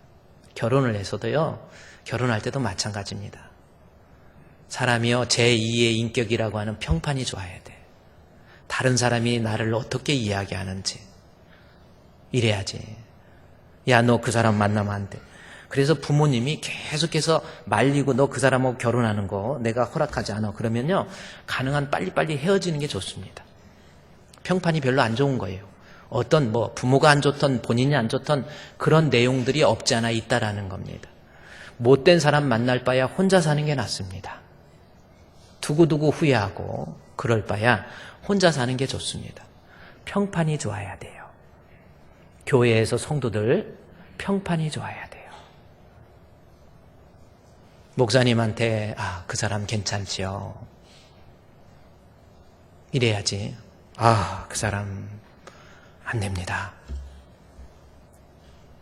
결혼을 해서도요, 결혼할 때도 마찬가지입니다. 사람이요, 제2의 인격이라고 하는 평판이 좋아야 돼. 다른 사람이 나를 어떻게 이야기하는지 이래야지. 야, 너 그 사람 만나면 안 돼. 그래서 부모님이 계속해서 말리고 너 그 사람하고 결혼하는 거 내가 허락하지 않아. 그러면요, 가능한 빨리빨리 헤어지는 게 좋습니다. 평판이 별로 안 좋은 거예요. 어떤 부모가 안 좋던 본인이 안 좋던 그런 내용들이 없지 않아 있다라는 겁니다. 못된 사람 만날 바야 혼자 사는 게 낫습니다. 두고두고 후회하고 그럴 바야 혼자 사는 게 좋습니다. 평판이 좋아야 돼요. 교회에서 성도들 평판이 좋아야 돼요. 목사님한테 그 사람 괜찮지요. 이래야지. 그 사람 안 됩니다.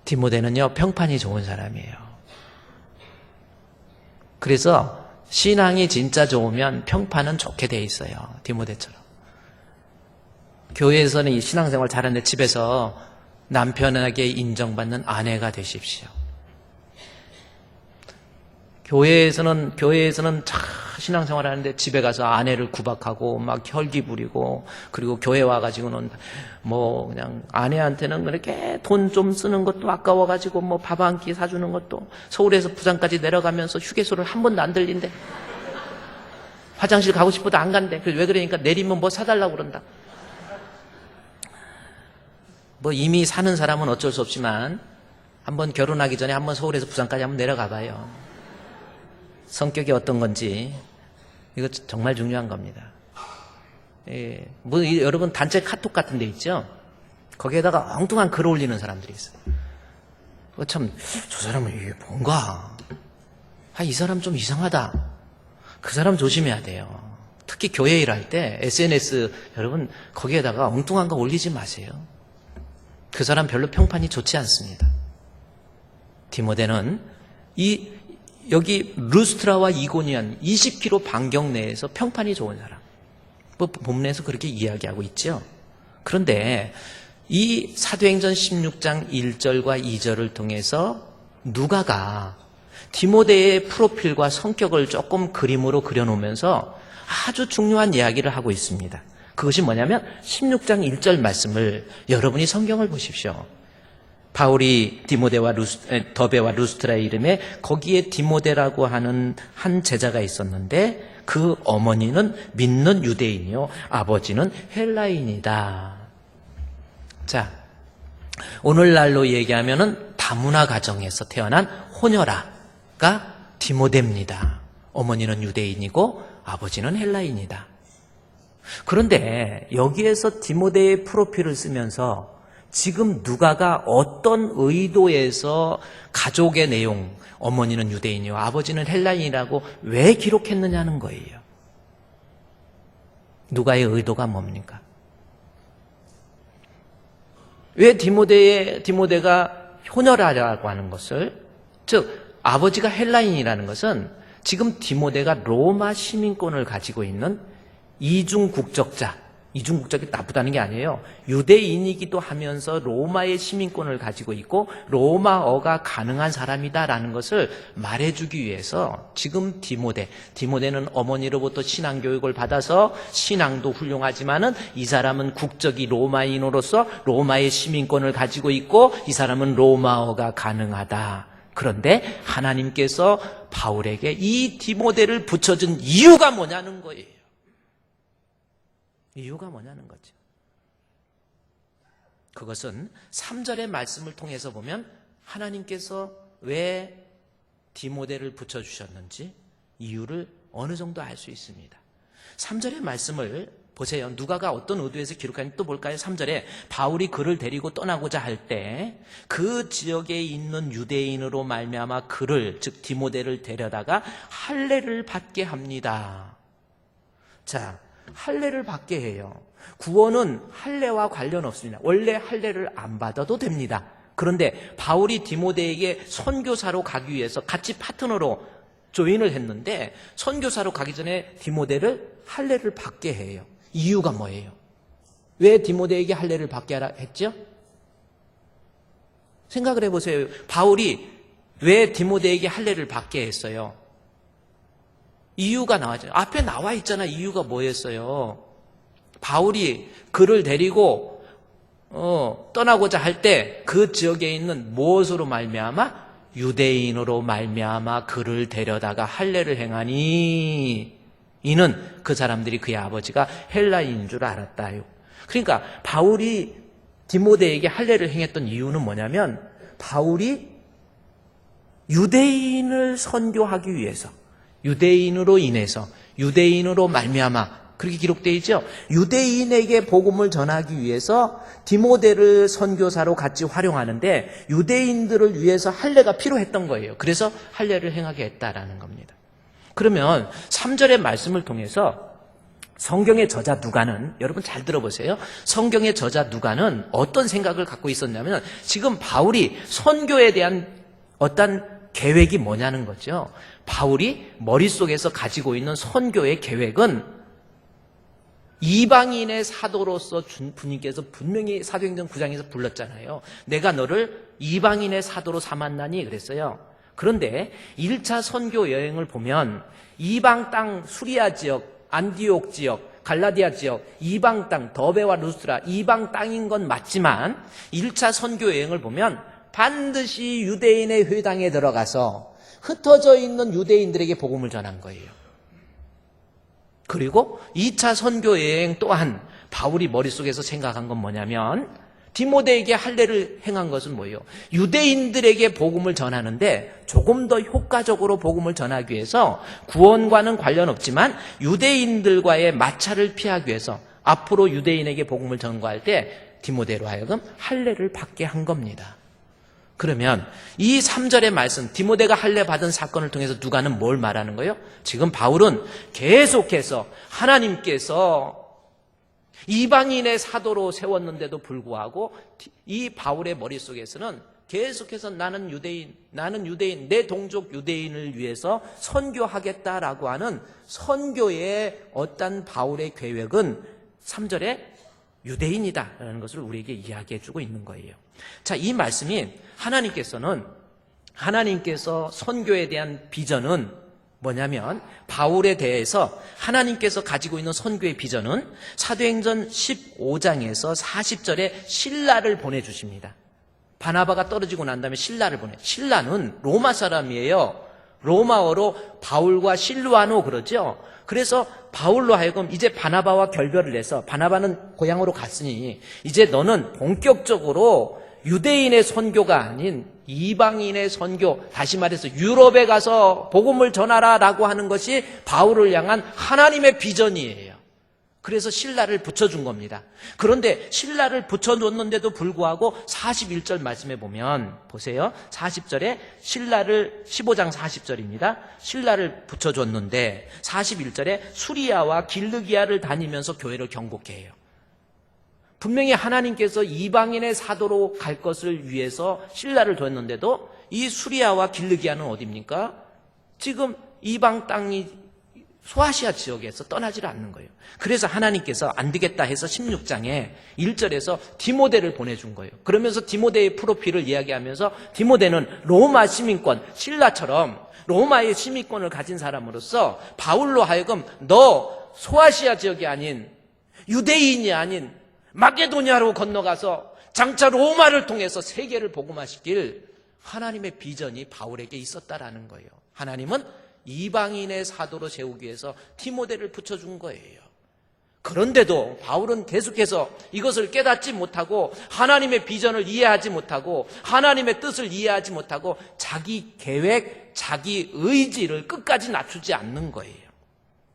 디모데는요, 평판이 좋은 사람이에요. 그래서 신앙이 진짜 좋으면 평판은 좋게 돼 있어요. 디모데처럼. 교회에서는 이 신앙생활 잘하는데 집에서 남편에게 인정받는 아내가 되십시오. 교회에서는 신앙생활 하는데 집에 가서 아내를 구박하고 막 혈기 부리고, 그리고 교회 와가지고는 그냥 아내한테는 그렇게 돈 좀 쓰는 것도 아까워가지고 밥 한 끼 사주는 것도, 서울에서 부산까지 내려가면서 휴게소를 한 번도 안 들린대. 화장실 가고 싶어도 안 간대. 왜 그러니까 내리면 사달라고 그런다. 이미 사는 사람은 어쩔 수 없지만 한번 결혼하기 전에 한번 서울에서 부산까지 한번 내려가 봐요. 성격이 어떤 건지. 이거 정말 중요한 겁니다. 여러분 단체 카톡 같은 데 있죠? 거기에다가 엉뚱한 글 올리는 사람들이 있어요. 참, 저 사람은 이게 뭔가, 이 사람 좀 이상하다. 그 사람 조심해야 돼요. 특히 교회 일할 때 SNS, 여러분 거기에다가 엉뚱한 거 올리지 마세요. 그 사람 별로 평판이 좋지 않습니다. 디모데는 여기 루스트라와 이고니온 20km 반경 내에서 평판이 좋은 사람. 본문에서 그렇게 이야기하고 있죠. 그런데 이 사도행전 16장 1절과 2절을 통해서 누가가 디모데의 프로필과 성격을 조금 그림으로 그려놓으면서 아주 중요한 이야기를 하고 있습니다. 그것이 뭐냐면 16장 1절 말씀을 여러분이 성경을 보십시오. 바울이 더베와 루스트라의 이름에 거기에 디모데라고 하는 한 제자가 있었는데 그 어머니는 믿는 유대인이요 아버지는 헬라인이다. 자, 오늘날로 얘기하면은 다문화 가정에서 태어난 호녀라가 디모데입니다. 어머니는 유대인이고 아버지는 헬라인이다. 그런데 여기에서 디모데의 프로필을 쓰면서 지금 누가가 어떤 의도에서 가족의 내용, 어머니는 유대인이요 아버지는 헬라인이라고 왜 기록했느냐는 거예요. 누가의 의도가 뭡니까? 왜 디모데가 효녀라고 하는 것을, 즉 아버지가 헬라인이라는 것은 지금 디모데가 로마 시민권을 가지고 있는 이중 국적자, 이중 국적이 나쁘다는 게 아니에요. 유대인이기도 하면서 로마의 시민권을 가지고 있고 로마어가 가능한 사람이다라는 것을 말해주기 위해서 지금 디모데는 어머니로부터 신앙교육을 받아서 신앙도 훌륭하지만은 이 사람은 국적이 로마인으로서 로마의 시민권을 가지고 있고 이 사람은 로마어가 가능하다. 그런데 하나님께서 바울에게 이 디모데를 붙여준 이유가 뭐냐는 거예요. 이유가 뭐냐는 거죠. 그것은 3절의 말씀을 통해서 보면 하나님께서 왜 디모데를 붙여주셨는지 이유를 어느 정도 알 수 있습니다. 3절의 말씀을 보세요. 누가가 어떤 의도에서 기록하는지 또 볼까요? 3절에 바울이 그를 데리고 떠나고자 할 때 그 지역에 있는 유대인으로 말미암아 그를, 즉 디모데를 데려다가 할례를 받게 합니다. 자, 할례를 받게 해요. 구원은 할례와 관련 없습니다. 원래 할례를 안 받아도 됩니다. 그런데 바울이 디모데에게 선교사로 가기 위해서 같이 파트너로 조인을 했는데 선교사로 가기 전에 디모데를 할례를 받게 해요. 이유가 뭐예요? 왜 디모데에게 할례를 받게 하라 했죠? 생각을 해보세요. 바울이 왜 디모데에게 할례를 받게 했어요? 이유가 나와죠. 앞에 나와 있잖아. 이유가 뭐였어요? 바울이 그를 데리고 떠나고자 할 때 그 지역에 있는 무엇으로 말미암아? 유대인으로 말미암아 그를 데려다가 할례를 행하니 이는 그 사람들이 그의 아버지가 헬라인인 줄 알았다요. 그러니까 바울이 디모데에게 할례를 행했던 이유는 뭐냐면 바울이 유대인을 선교하기 위해서 유대인으로 인해서 유대인으로 말미암아 그렇게 기록되어 있죠. 유대인에게 복음을 전하기 위해서 디모데를 선교사로 같이 활용하는데 유대인들을 위해서 할례가 필요했던 거예요. 그래서 할례를 행하게 했다라는 겁니다. 그러면 3절의 말씀을 통해서 성경의 저자 누가는, 여러분 잘 들어보세요. 성경의 저자 누가는 어떤 생각을 갖고 있었냐면 지금 바울이 선교에 대한 어떤 계획이 뭐냐는 거죠. 바울이 머릿속에서 가지고 있는 선교의 계획은 이방인의 사도로서 주님께서 분명히 사도행전 9장에서 불렀잖아요. 내가 너를 이방인의 사도로 삼았나니 그랬어요. 그런데 1차 선교 여행을 보면 이방 땅 수리아 지역, 안디옥 지역, 갈라디아 지역, 이방 땅, 더베와 루스트라 이방 땅인 건 맞지만 1차 선교 여행을 보면 반드시 유대인의 회당에 들어가서 흩어져 있는 유대인들에게 복음을 전한 거예요. 그리고 2차 선교 여행 또한 바울이 머릿속에서 생각한 건 뭐냐면 디모데에게 할례를 행한 것은 뭐예요? 유대인들에게 복음을 전하는데 조금 더 효과적으로 복음을 전하기 위해서 구원과는 관련 없지만 유대인들과의 마찰을 피하기 위해서 앞으로 유대인에게 복음을 전거할 때 디모데로 하여금 할례를 받게 한 겁니다. 그러면 이 3절의 말씀, 디모데가 할례 받은 사건을 통해서 누가는 뭘 말하는 거예요? 지금 바울은 계속해서 하나님께서 이방인의 사도로 세웠는데도 불구하고 이 바울의 머릿속에서는 계속해서 나는 유대인, 내 동족 유대인을 위해서 선교하겠다라고 하는 선교의 어떤 바울의 계획은 3절에 유대인이다라는 것을 우리에게 이야기해 주고 있는 거예요. 자, 이 말씀이 하나님께서 선교에 대한 비전은 뭐냐면, 바울에 대해서 하나님께서 가지고 있는 선교의 비전은 사도행전 15장에서 40절에 신라를 보내주십니다. 바나바가 떨어지고 난 다음에 신라를 신라는 로마 사람이에요. 로마어로 바울과 실루아노 그러죠. 그래서 바울로 하여금 이제 바나바와 결별을 해서, 바나바는 고향으로 갔으니 이제 너는 본격적으로 유대인의 선교가 아닌 이방인의 선교, 다시 말해서 유럽에 가서 복음을 전하라라고 하는 것이 바울을 향한 하나님의 비전이에요. 그래서 신라를 붙여준 겁니다. 그런데 신라를 붙여줬는데도 불구하고 41절 말씀에 보면, 보세요. 40절에 신라를, 15장 40절입니다. 신라를 붙여줬는데 41절에 수리아와 길르기아를 다니면서 교회를 경고케 해요. 분명히 하나님께서 이방인의 사도로 갈 것을 위해서 신라를 뒀는데도 이 수리아와 길르기아는 어디입니까? 지금 이방 땅이 소아시아 지역에서 떠나질 않는 거예요. 그래서 하나님께서 안 되겠다 해서 16장에 1절에서 디모데를 보내준 거예요. 그러면서 디모데의 프로필을 이야기하면서, 디모데는 로마 시민권, 신라처럼 로마의 시민권을 가진 사람으로서 바울로 하여금 너 소아시아 지역이 아닌, 유대인이 아닌 마게도냐로 건너가서 장차 로마를 통해서 세계를 복음화시킬 하나님의 비전이 바울에게 있었다라는 거예요. 하나님은 이방인의 사도로 세우기 위해서 디모데를 붙여준 거예요. 그런데도 바울은 계속해서 이것을 깨닫지 못하고, 하나님의 비전을 이해하지 못하고, 하나님의 뜻을 이해하지 못하고, 자기 계획, 자기 의지를 끝까지 낮추지 않는 거예요.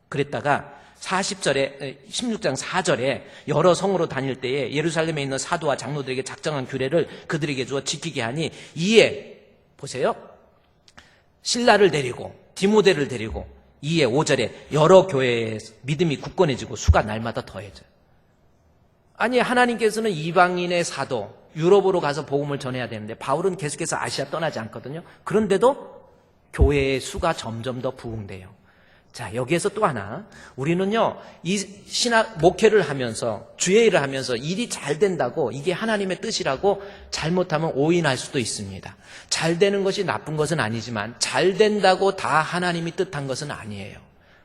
그랬다가 16장 4절에 여러 성으로 다닐 때에 예루살렘에 있는 사도와 장로들에게 작정한 규례를 그들에게 주어 지키게 하니, 이에 보세요, 신라를 데리고 디모데를 데리고 이에 5절에 여러 교회에 믿음이 굳건해지고 수가 날마다 더해져요. 아니, 하나님께서는 이방인의 사도, 유럽으로 가서 복음을 전해야 되는데 바울은 계속해서 아시아 떠나지 않거든요. 그런데도 교회의 수가 점점 더 부흥돼요. 자, 여기에서 또 하나, 우리는요, 이 신학 목회를 하면서, 주의 일을 하면서 일이 잘 된다고, 이게 하나님의 뜻이라고 잘못하면 오인할 수도 있습니다. 잘 되는 것이 나쁜 것은 아니지만 잘 된다고 다 하나님이 뜻한 것은 아니에요.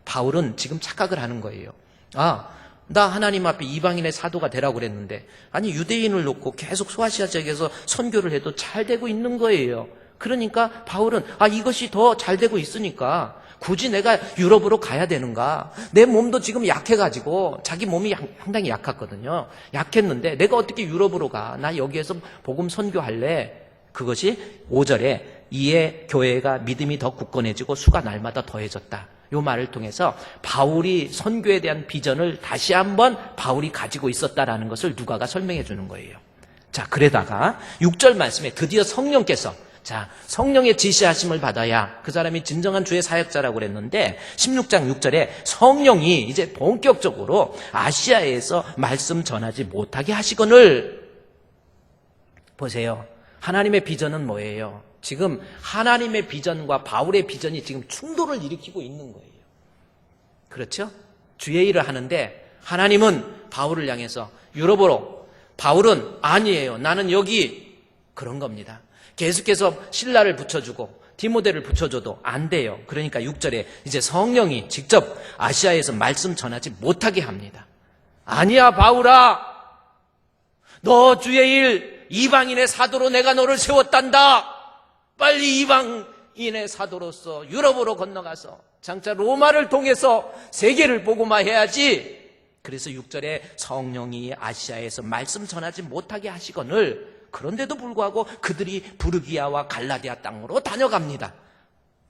바울은 지금 착각을 하는 거예요. 아, 나 하나님 앞에 이방인의 사도가 되라고 그랬는데, 아니, 유대인을 놓고 계속 소아시아 지역에서 선교를 해도 잘 되고 있는 거예요. 그러니까 바울은, 이것이 더 잘 되고 있으니까 굳이 내가 유럽으로 가야 되는가? 내 몸도 지금 약해가지고, 자기 몸이 상당히 약했거든요. 약했는데 내가 어떻게 유럽으로 가? 나 여기에서 복음 선교할래. 그것이 5절에 이에 교회가 믿음이 더 굳건해지고 수가 날마다 더해졌다. 이 말을 통해서 바울이 선교에 대한 비전을 다시 한번 바울이 가지고 있었다라는 것을 누가가 설명해 주는 거예요. 자, 그러다가 6절 말씀에 드디어 성령께서, 자, 성령의 지시하심을 받아야 그 사람이 진정한 주의 사역자라고 그랬는데, 16장 6절에 성령이 이제 본격적으로 아시아에서 말씀 전하지 못하게 하시거늘, 보세요. 하나님의 비전은 뭐예요? 지금 하나님의 비전과 바울의 비전이 지금 충돌을 일으키고 있는 거예요. 그렇죠? 주의 일을 하는데 하나님은 바울을 향해서 유럽으로, 바울은 아니에요, 나는 여기, 그런 겁니다. 계속해서 신라를 붙여주고 디모데를 붙여줘도 안 돼요. 그러니까 6절에 이제 성령이 직접 아시아에서 말씀 전하지 못하게 합니다. 아니야, 바울아, 너 주의 일, 이방인의 사도로 내가 너를 세웠단다. 빨리 이방인의 사도로서 유럽으로 건너가서 장차 로마를 통해서 세계를 복음화해야지. 그래서 6절에 성령이 아시아에서 말씀 전하지 못하게 하시거늘, 그런데도 불구하고 그들이 부르기아와 갈라디아 땅으로 다녀갑니다.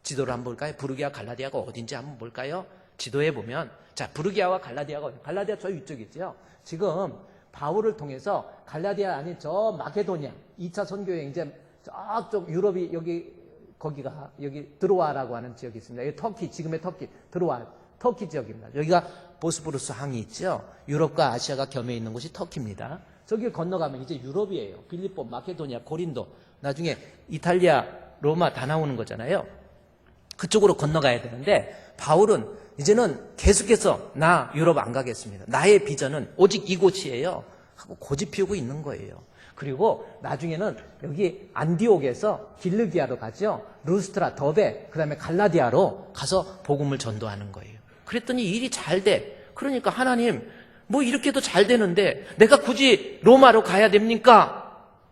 지도를 한번 볼까요? 부르기아 갈라디아가 어딘지 한번 볼까요? 지도에 보면, 자, 부르기아와 갈라디아가, 갈라디아 저 위쪽이죠. 지금 바울을 통해서 갈라디아 아닌 저 마케도니아 2차 선교 여행, 이제 저쪽 유럽이, 거기가 여기 드로아라고 하는 지역이 있습니다. 여기 터키, 지금의 터키, 드로아, 터키 지역입니다. 여기가 보스포루스 항이 있죠. 유럽과 아시아가 겸해 있는 곳이 터키입니다. 저기 건너가면 이제 유럽이에요. 빌립보, 마케도니아, 고린도, 나중에 이탈리아, 로마 다 나오는 거잖아요. 그쪽으로 건너가야 되는데, 바울은 이제는 계속해서 나 유럽 안 가겠습니다. 나의 비전은 오직 이곳이에요. 하고 고집 피우고 있는 거예요. 그리고 나중에는 여기 안디옥에서 길르기아로 가죠. 루스트라, 더베, 그 다음에 갈라디아로 가서 복음을 전도하는 거예요. 그랬더니 일이 잘 돼. 그러니까 하나님, 뭐 이렇게도 잘 되는데 내가 굳이 로마로 가야 됩니까?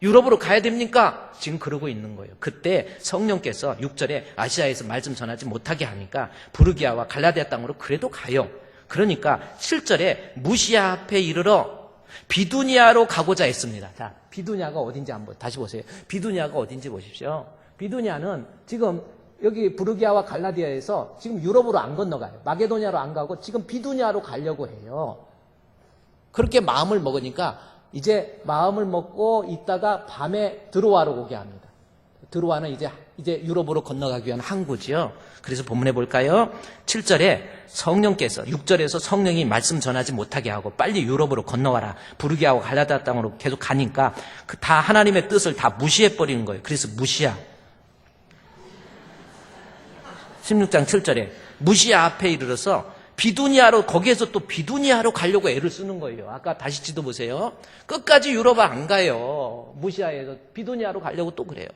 유럽으로 가야 됩니까? 지금 그러고 있는 거예요. 그때 성령께서 6절에 아시아에서 말씀 전하지 못하게 하니까 부르기아와 갈라디아 땅으로 그래도 가요. 그러니까 7절에 무시아 앞에 이르러 비두니아로 가고자 했습니다. 자, 비두니아가 어딘지 한번 다시 보세요. 비두니아가 어딘지 보십시오. 비두니아는 지금 여기 부르기아와 갈라디아에서 지금 유럽으로 안 건너가요. 마게도니아로 안 가고 지금 비두니아로 가려고 해요. 그렇게 마음을 먹으니까 이제 마음을 먹고 있다가 밤에 드로아로 오게 합니다. 드로아는 이제 유럽으로 건너가기 위한 항구지요. 그래서 본문에 볼까요? 7절에 성령께서 6절에서 성령이 말씀 전하지 못하게 하고 빨리 유럽으로 건너와라. 부르기아와 갈라디아 땅으로 계속 가니까 다 하나님의 뜻을 다 무시해 버리는 거예요. 그래서 무시야. 16장 7절에 무시아 앞에 이르러서 비두니아로, 거기에서 또 비두니아로 가려고 애를 쓰는 거예요. 아까 다시 지도 보세요. 끝까지 유럽 안 가요. 무시아에서 비두니아로 가려고 또 그래요.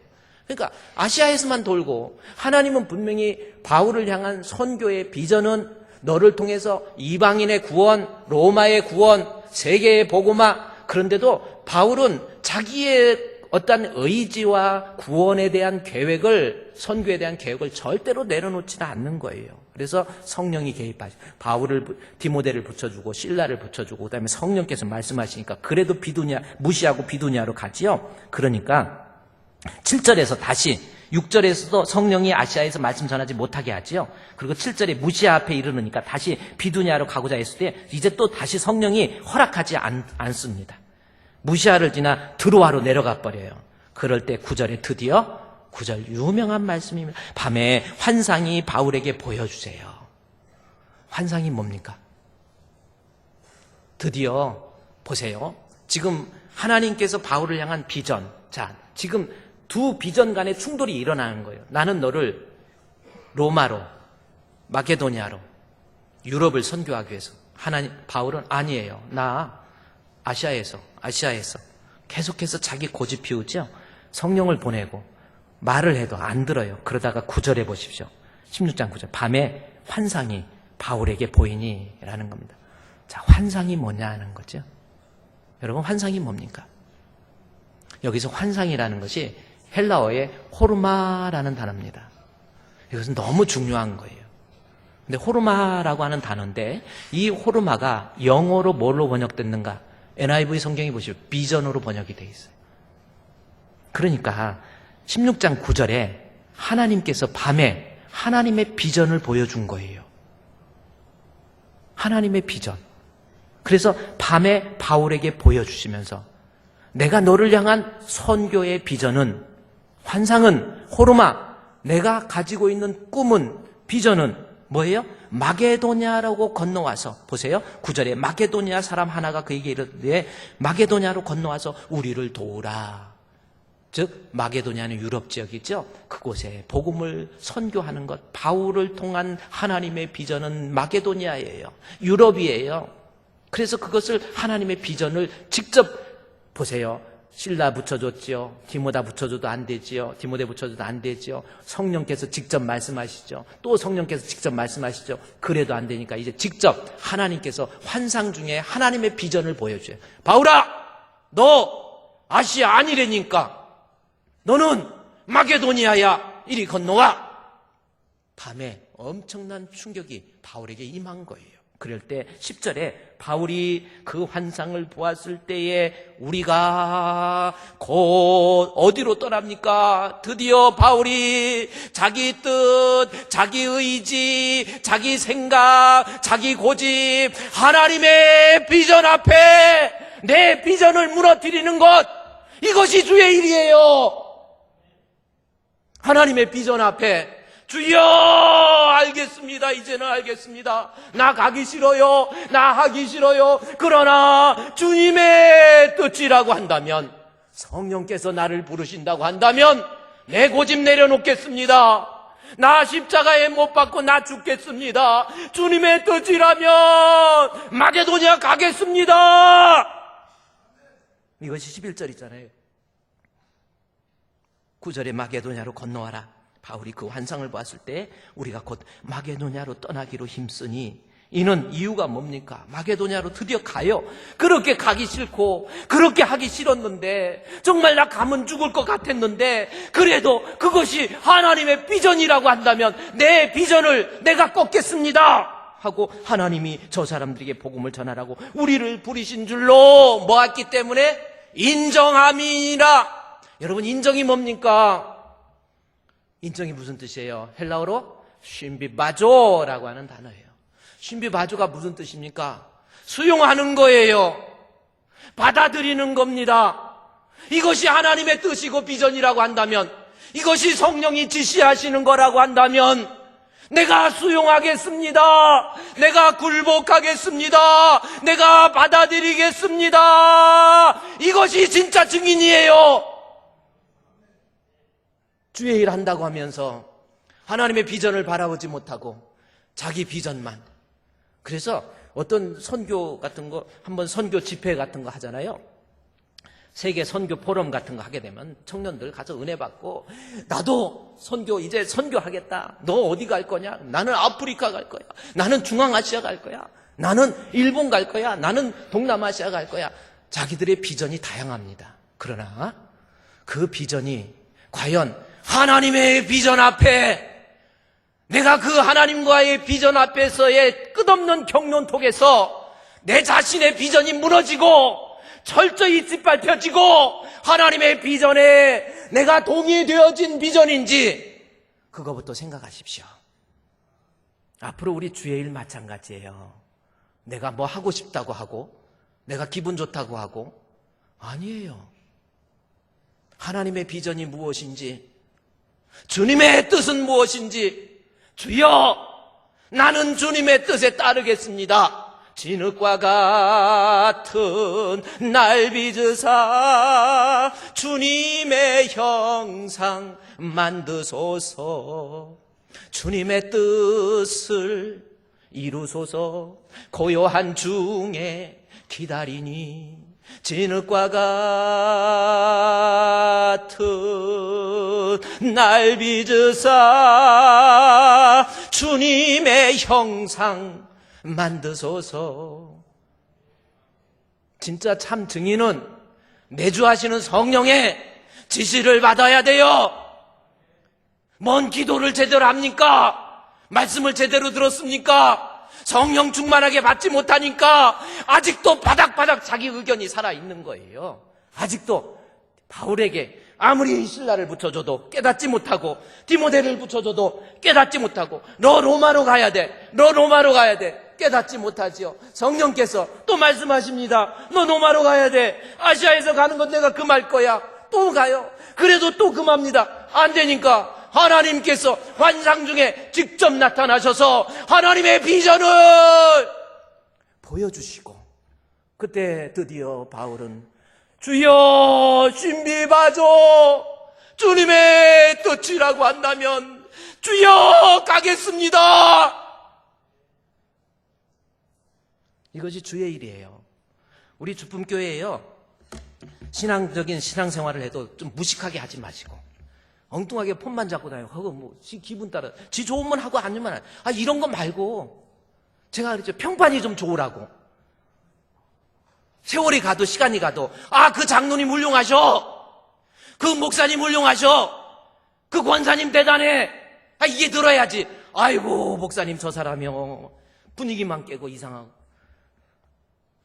그러니까 아시아에서만 돌고, 하나님은 분명히 바울을 향한 선교의 비전은 너를 통해서 이방인의 구원, 로마의 구원, 세계의 복음화. 그런데도 바울은 자기의 어떤 의지와 구원에 대한 계획을, 선교에 대한 계획을 절대로 내려놓지는 않는 거예요. 그래서 성령이 개입하죠. 바울을, 디모데를 붙여주고 실라를 붙여주고 그다음에 성령께서 말씀하시니까 그래도 비두니아, 무시하고 비두니아로 가지요. 그러니까 7절에서 다시 6절에서도 성령이 아시아에서 말씀 전하지 못하게 하지요. 그리고 7절에 무시아 앞에 이르니까 다시 비두니아로 가고자 했을 때 이제 또 다시 성령이 허락하지 않습니다. 무시아를 지나 드로아로 내려가 버려요. 그럴 때 9절에 드디어 9절 유명한 말씀입니다. 밤에 환상이 바울에게 보여주세요. 환상이 뭡니까? 드디어 보세요. 지금 하나님께서 바울을 향한 비전. 자, 지금 두 비전 간의 충돌이 일어나는 거예요. 나는 너를 로마로, 마게도니아로, 유럽을 선교하기 위해서. 바울은 아니에요. 나 아시아에서 계속해서 자기 고집 피우죠. 성령을 보내고 말을 해도 안 들어요. 그러다가 9절에 보십시오. 16장 9절. 밤에 환상이 바울에게 보이니 라는 겁니다. 자, 환상이 뭐냐 하는 거죠. 여러분, 환상이 뭡니까? 여기서 환상이라는 것이 헬라어의 호르마라는 단어입니다. 이것은 너무 중요한 거예요. 근데 호르마라고 하는 단어인데 이 호르마가 영어로 뭘로 번역됐는가? NIV 성경이 보시면 비전으로 번역이 되어 있어요. 그러니까 16장 9절에 하나님께서 밤에 하나님의 비전을 보여준 거예요. 하나님의 비전. 그래서 밤에 바울에게 보여주시면서 내가 너를 향한 선교의 비전은, 환상은, 호르마, 내가 가지고 있는 꿈은, 비전은 뭐예요? 마게도냐라고 건너와서, 보세요. 9절에 마게도냐 사람 하나가 그에게 이르되 마게도냐로 건너와서 우리를 도우라. 즉 마게도냐는 유럽 지역이죠. 그곳에 복음을 선교하는 것, 바울을 통한 하나님의 비전은 마게도냐예요. 유럽이에요. 그래서 그것을 하나님의 비전을 직접 보세요. 실라 붙여줬지요. 디모다 붙여줘도 안 되지요. 디모데 붙여줘도 안 되지요. 성령께서 직접 말씀하시죠. 또 성령께서 직접 말씀하시죠. 그래도 안 되니까 이제 직접 하나님께서 환상 중에 하나님의 비전을 보여줘요. 바울아, 너 아시아 아니래니까 너는 마게도니아야. 이리 건너와. 밤에 엄청난 충격이 바울에게 임한 거예요. 그럴 때 10절에 바울이 그 환상을 보았을 때에 우리가 곧 어디로 떠납니까? 드디어 바울이 자기 뜻, 자기 의지, 자기 생각, 자기 고집, 하나님의 비전 앞에 내 비전을 무너뜨리는 것, 이것이 주의 일이에요. 하나님의 비전 앞에 주여, 알겠습니다. 이제는 알겠습니다. 나 가기 싫어요. 나 하기 싫어요. 그러나 주님의 뜻이라고 한다면, 성령께서 나를 부르신다고 한다면 내 고집 내려놓겠습니다. 나 십자가에 못 박고 나 죽겠습니다. 주님의 뜻이라면 마게도냐 가겠습니다. 이것이 11절이잖아요. 9절에 마게도냐로 건너와라. 바울이 그 환상을 보았을 때 우리가 곧 마게도냐로 떠나기로 힘쓰니, 이는 이유가 뭡니까? 마게도냐로 드디어 가요. 그렇게 가기 싫고 그렇게 하기 싫었는데, 정말 나 가면 죽을 것 같았는데, 그래도 그것이 하나님의 비전이라고 한다면 내 비전을 내가 꺾겠습니다 하고 하나님이 저 사람들에게 복음을 전하라고 우리를 부르신 줄로 모았기 때문에 인정함이니라. 여러분, 인정이 뭡니까? 인정이 무슨 뜻이에요? 헬라어로 쉰비바조라고 하는 단어예요. 쉰비바조가 무슨 뜻입니까? 수용하는 거예요. 받아들이는 겁니다. 이것이 하나님의 뜻이고 비전이라고 한다면, 이것이 성령이 지시하시는 거라고 한다면 내가 수용하겠습니다. 내가 굴복하겠습니다. 내가 받아들이겠습니다. 이것이 진짜 증인이에요. 주의 일 한다고 하면서 하나님의 비전을 바라보지 못하고 자기 비전만. 그래서 어떤 선교 같은 거, 한번 선교 집회 같은 거 하잖아요. 세계 선교 포럼 같은 거 하게 되면 청년들 가서 은혜 받고, 나도 선교, 이제 선교하겠다. 너 어디 갈 거냐? 나는 아프리카 갈 거야. 나는 중앙아시아 갈 거야. 나는 일본 갈 거야. 나는 동남아시아 갈 거야. 자기들의 비전이 다양합니다. 그러나 그 비전이 과연 하나님의 비전 앞에, 내가 그 하나님과의 비전 앞에서의 끝없는 경론톡에서 내 자신의 비전이 무너지고 철저히 짓밟혀지고 하나님의 비전에 내가 동의되어진 비전인지, 그거부터 생각하십시오. 앞으로 우리 주의 일 마찬가지예요. 내가 뭐 하고 싶다고 하고 내가 기분 좋다고 하고, 아니에요. 하나님의 비전이 무엇인지, 주님의 뜻은 무엇인지, 주여 나는 주님의 뜻에 따르겠습니다. 진흙과 같은 날 빚으사 주님의 형상 만드소서. 주님의 뜻을 이루소서. 고요한 중에 기다리니 진흙과 같은 날 빚으사 주님의 형상 만드소서. 진짜 참 증인은 내주하시는 성령의 지시를 받아야 돼요. 뭔 기도를 제대로 합니까? 말씀을 제대로 들었습니까? 성령 충만하게 받지 못하니까 아직도 바닥바닥 자기 의견이 살아있는 거예요. 아직도 바울에게 아무리 신라를 붙여줘도 깨닫지 못하고, 디모데를 붙여줘도 깨닫지 못하고, 너 로마로 가야 돼, 너 로마로 가야 돼, 깨닫지 못하지요. 성령께서 또 말씀하십니다. 너 로마로 가야 돼. 아시아에서 가는 건 내가 금할 거야. 또 가요. 그래도 또 금합니다. 안 되니까 하나님께서 환상 중에 직접 나타나셔서 하나님의 비전을 보여주시고, 그때 드디어 바울은 주여 신비바죠, 주님의 뜻이라고 한다면 주여 가겠습니다. 이것이 주의 일이에요. 우리 주품교회에요, 신앙적인 신앙생활을 해도 좀 무식하게 하지 마시고 엉뚱하게 폰만 잡고 다니고, 그거 뭐 지 기분 따라 지 좋으면 하고 아니면 안. 이런 거 말고, 제가 그랬죠, 평판이 좀 좋으라고. 세월이 가도 시간이 가도 그 장로님 훌륭하셔, 그 목사님 훌륭하셔, 그 권사님 대단해, 이게 들어야지. 아이고 목사님 저 사람이요, 분위기만 깨고 이상하고.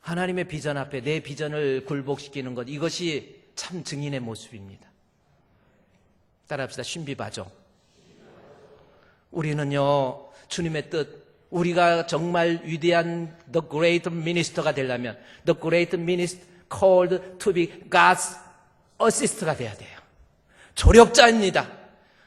하나님의 비전 앞에 내 비전을 굴복시키는 것, 이것이 참 증인의 모습입니다. 따라합시다. 신비바죠. 우리는요, 주님의 뜻, 우리가 정말 위대한 The Great Minister가 되려면 The Great Minister called to be God's assist가 돼야 돼요. 조력자입니다.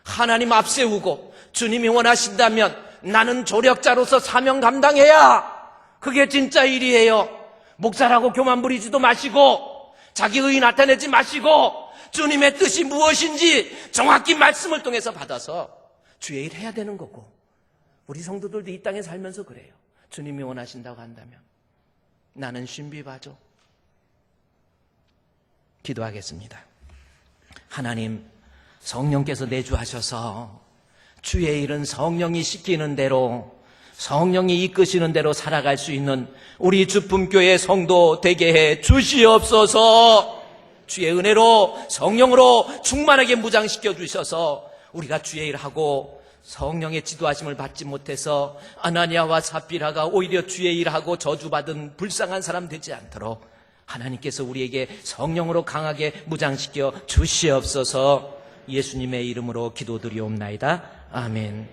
하나님 앞세우고 주님이 원하신다면 나는 조력자로서 사명 감당해야 그게 진짜 일이에요. 목사라고 교만 부리지도 마시고 자기 의의 나타내지 마시고 주님의 뜻이 무엇인지 정확히 말씀을 통해서 받아서 주의 일 해야 되는 거고, 우리 성도들도 이 땅에 살면서 그래요. 주님이 원하신다고 한다면 나는 신비바죠. 기도하겠습니다. 하나님, 성령께서 내주하셔서 주의 일은 성령이 시키는 대로, 성령이 이끄시는 대로 살아갈 수 있는 우리 주품교회 성도 되게 해 주시옵소서. 주의 은혜로 성령으로 충만하게 무장시켜 주셔서 우리가 주의 일하고 성령의 지도하심을 받지 못해서 아나니아와 삽비라가 오히려 주의 일하고 저주받은 불쌍한 사람 되지 않도록 하나님께서 우리에게 성령으로 강하게 무장시켜 주시옵소서. 예수님의 이름으로 기도드리옵나이다. 아멘.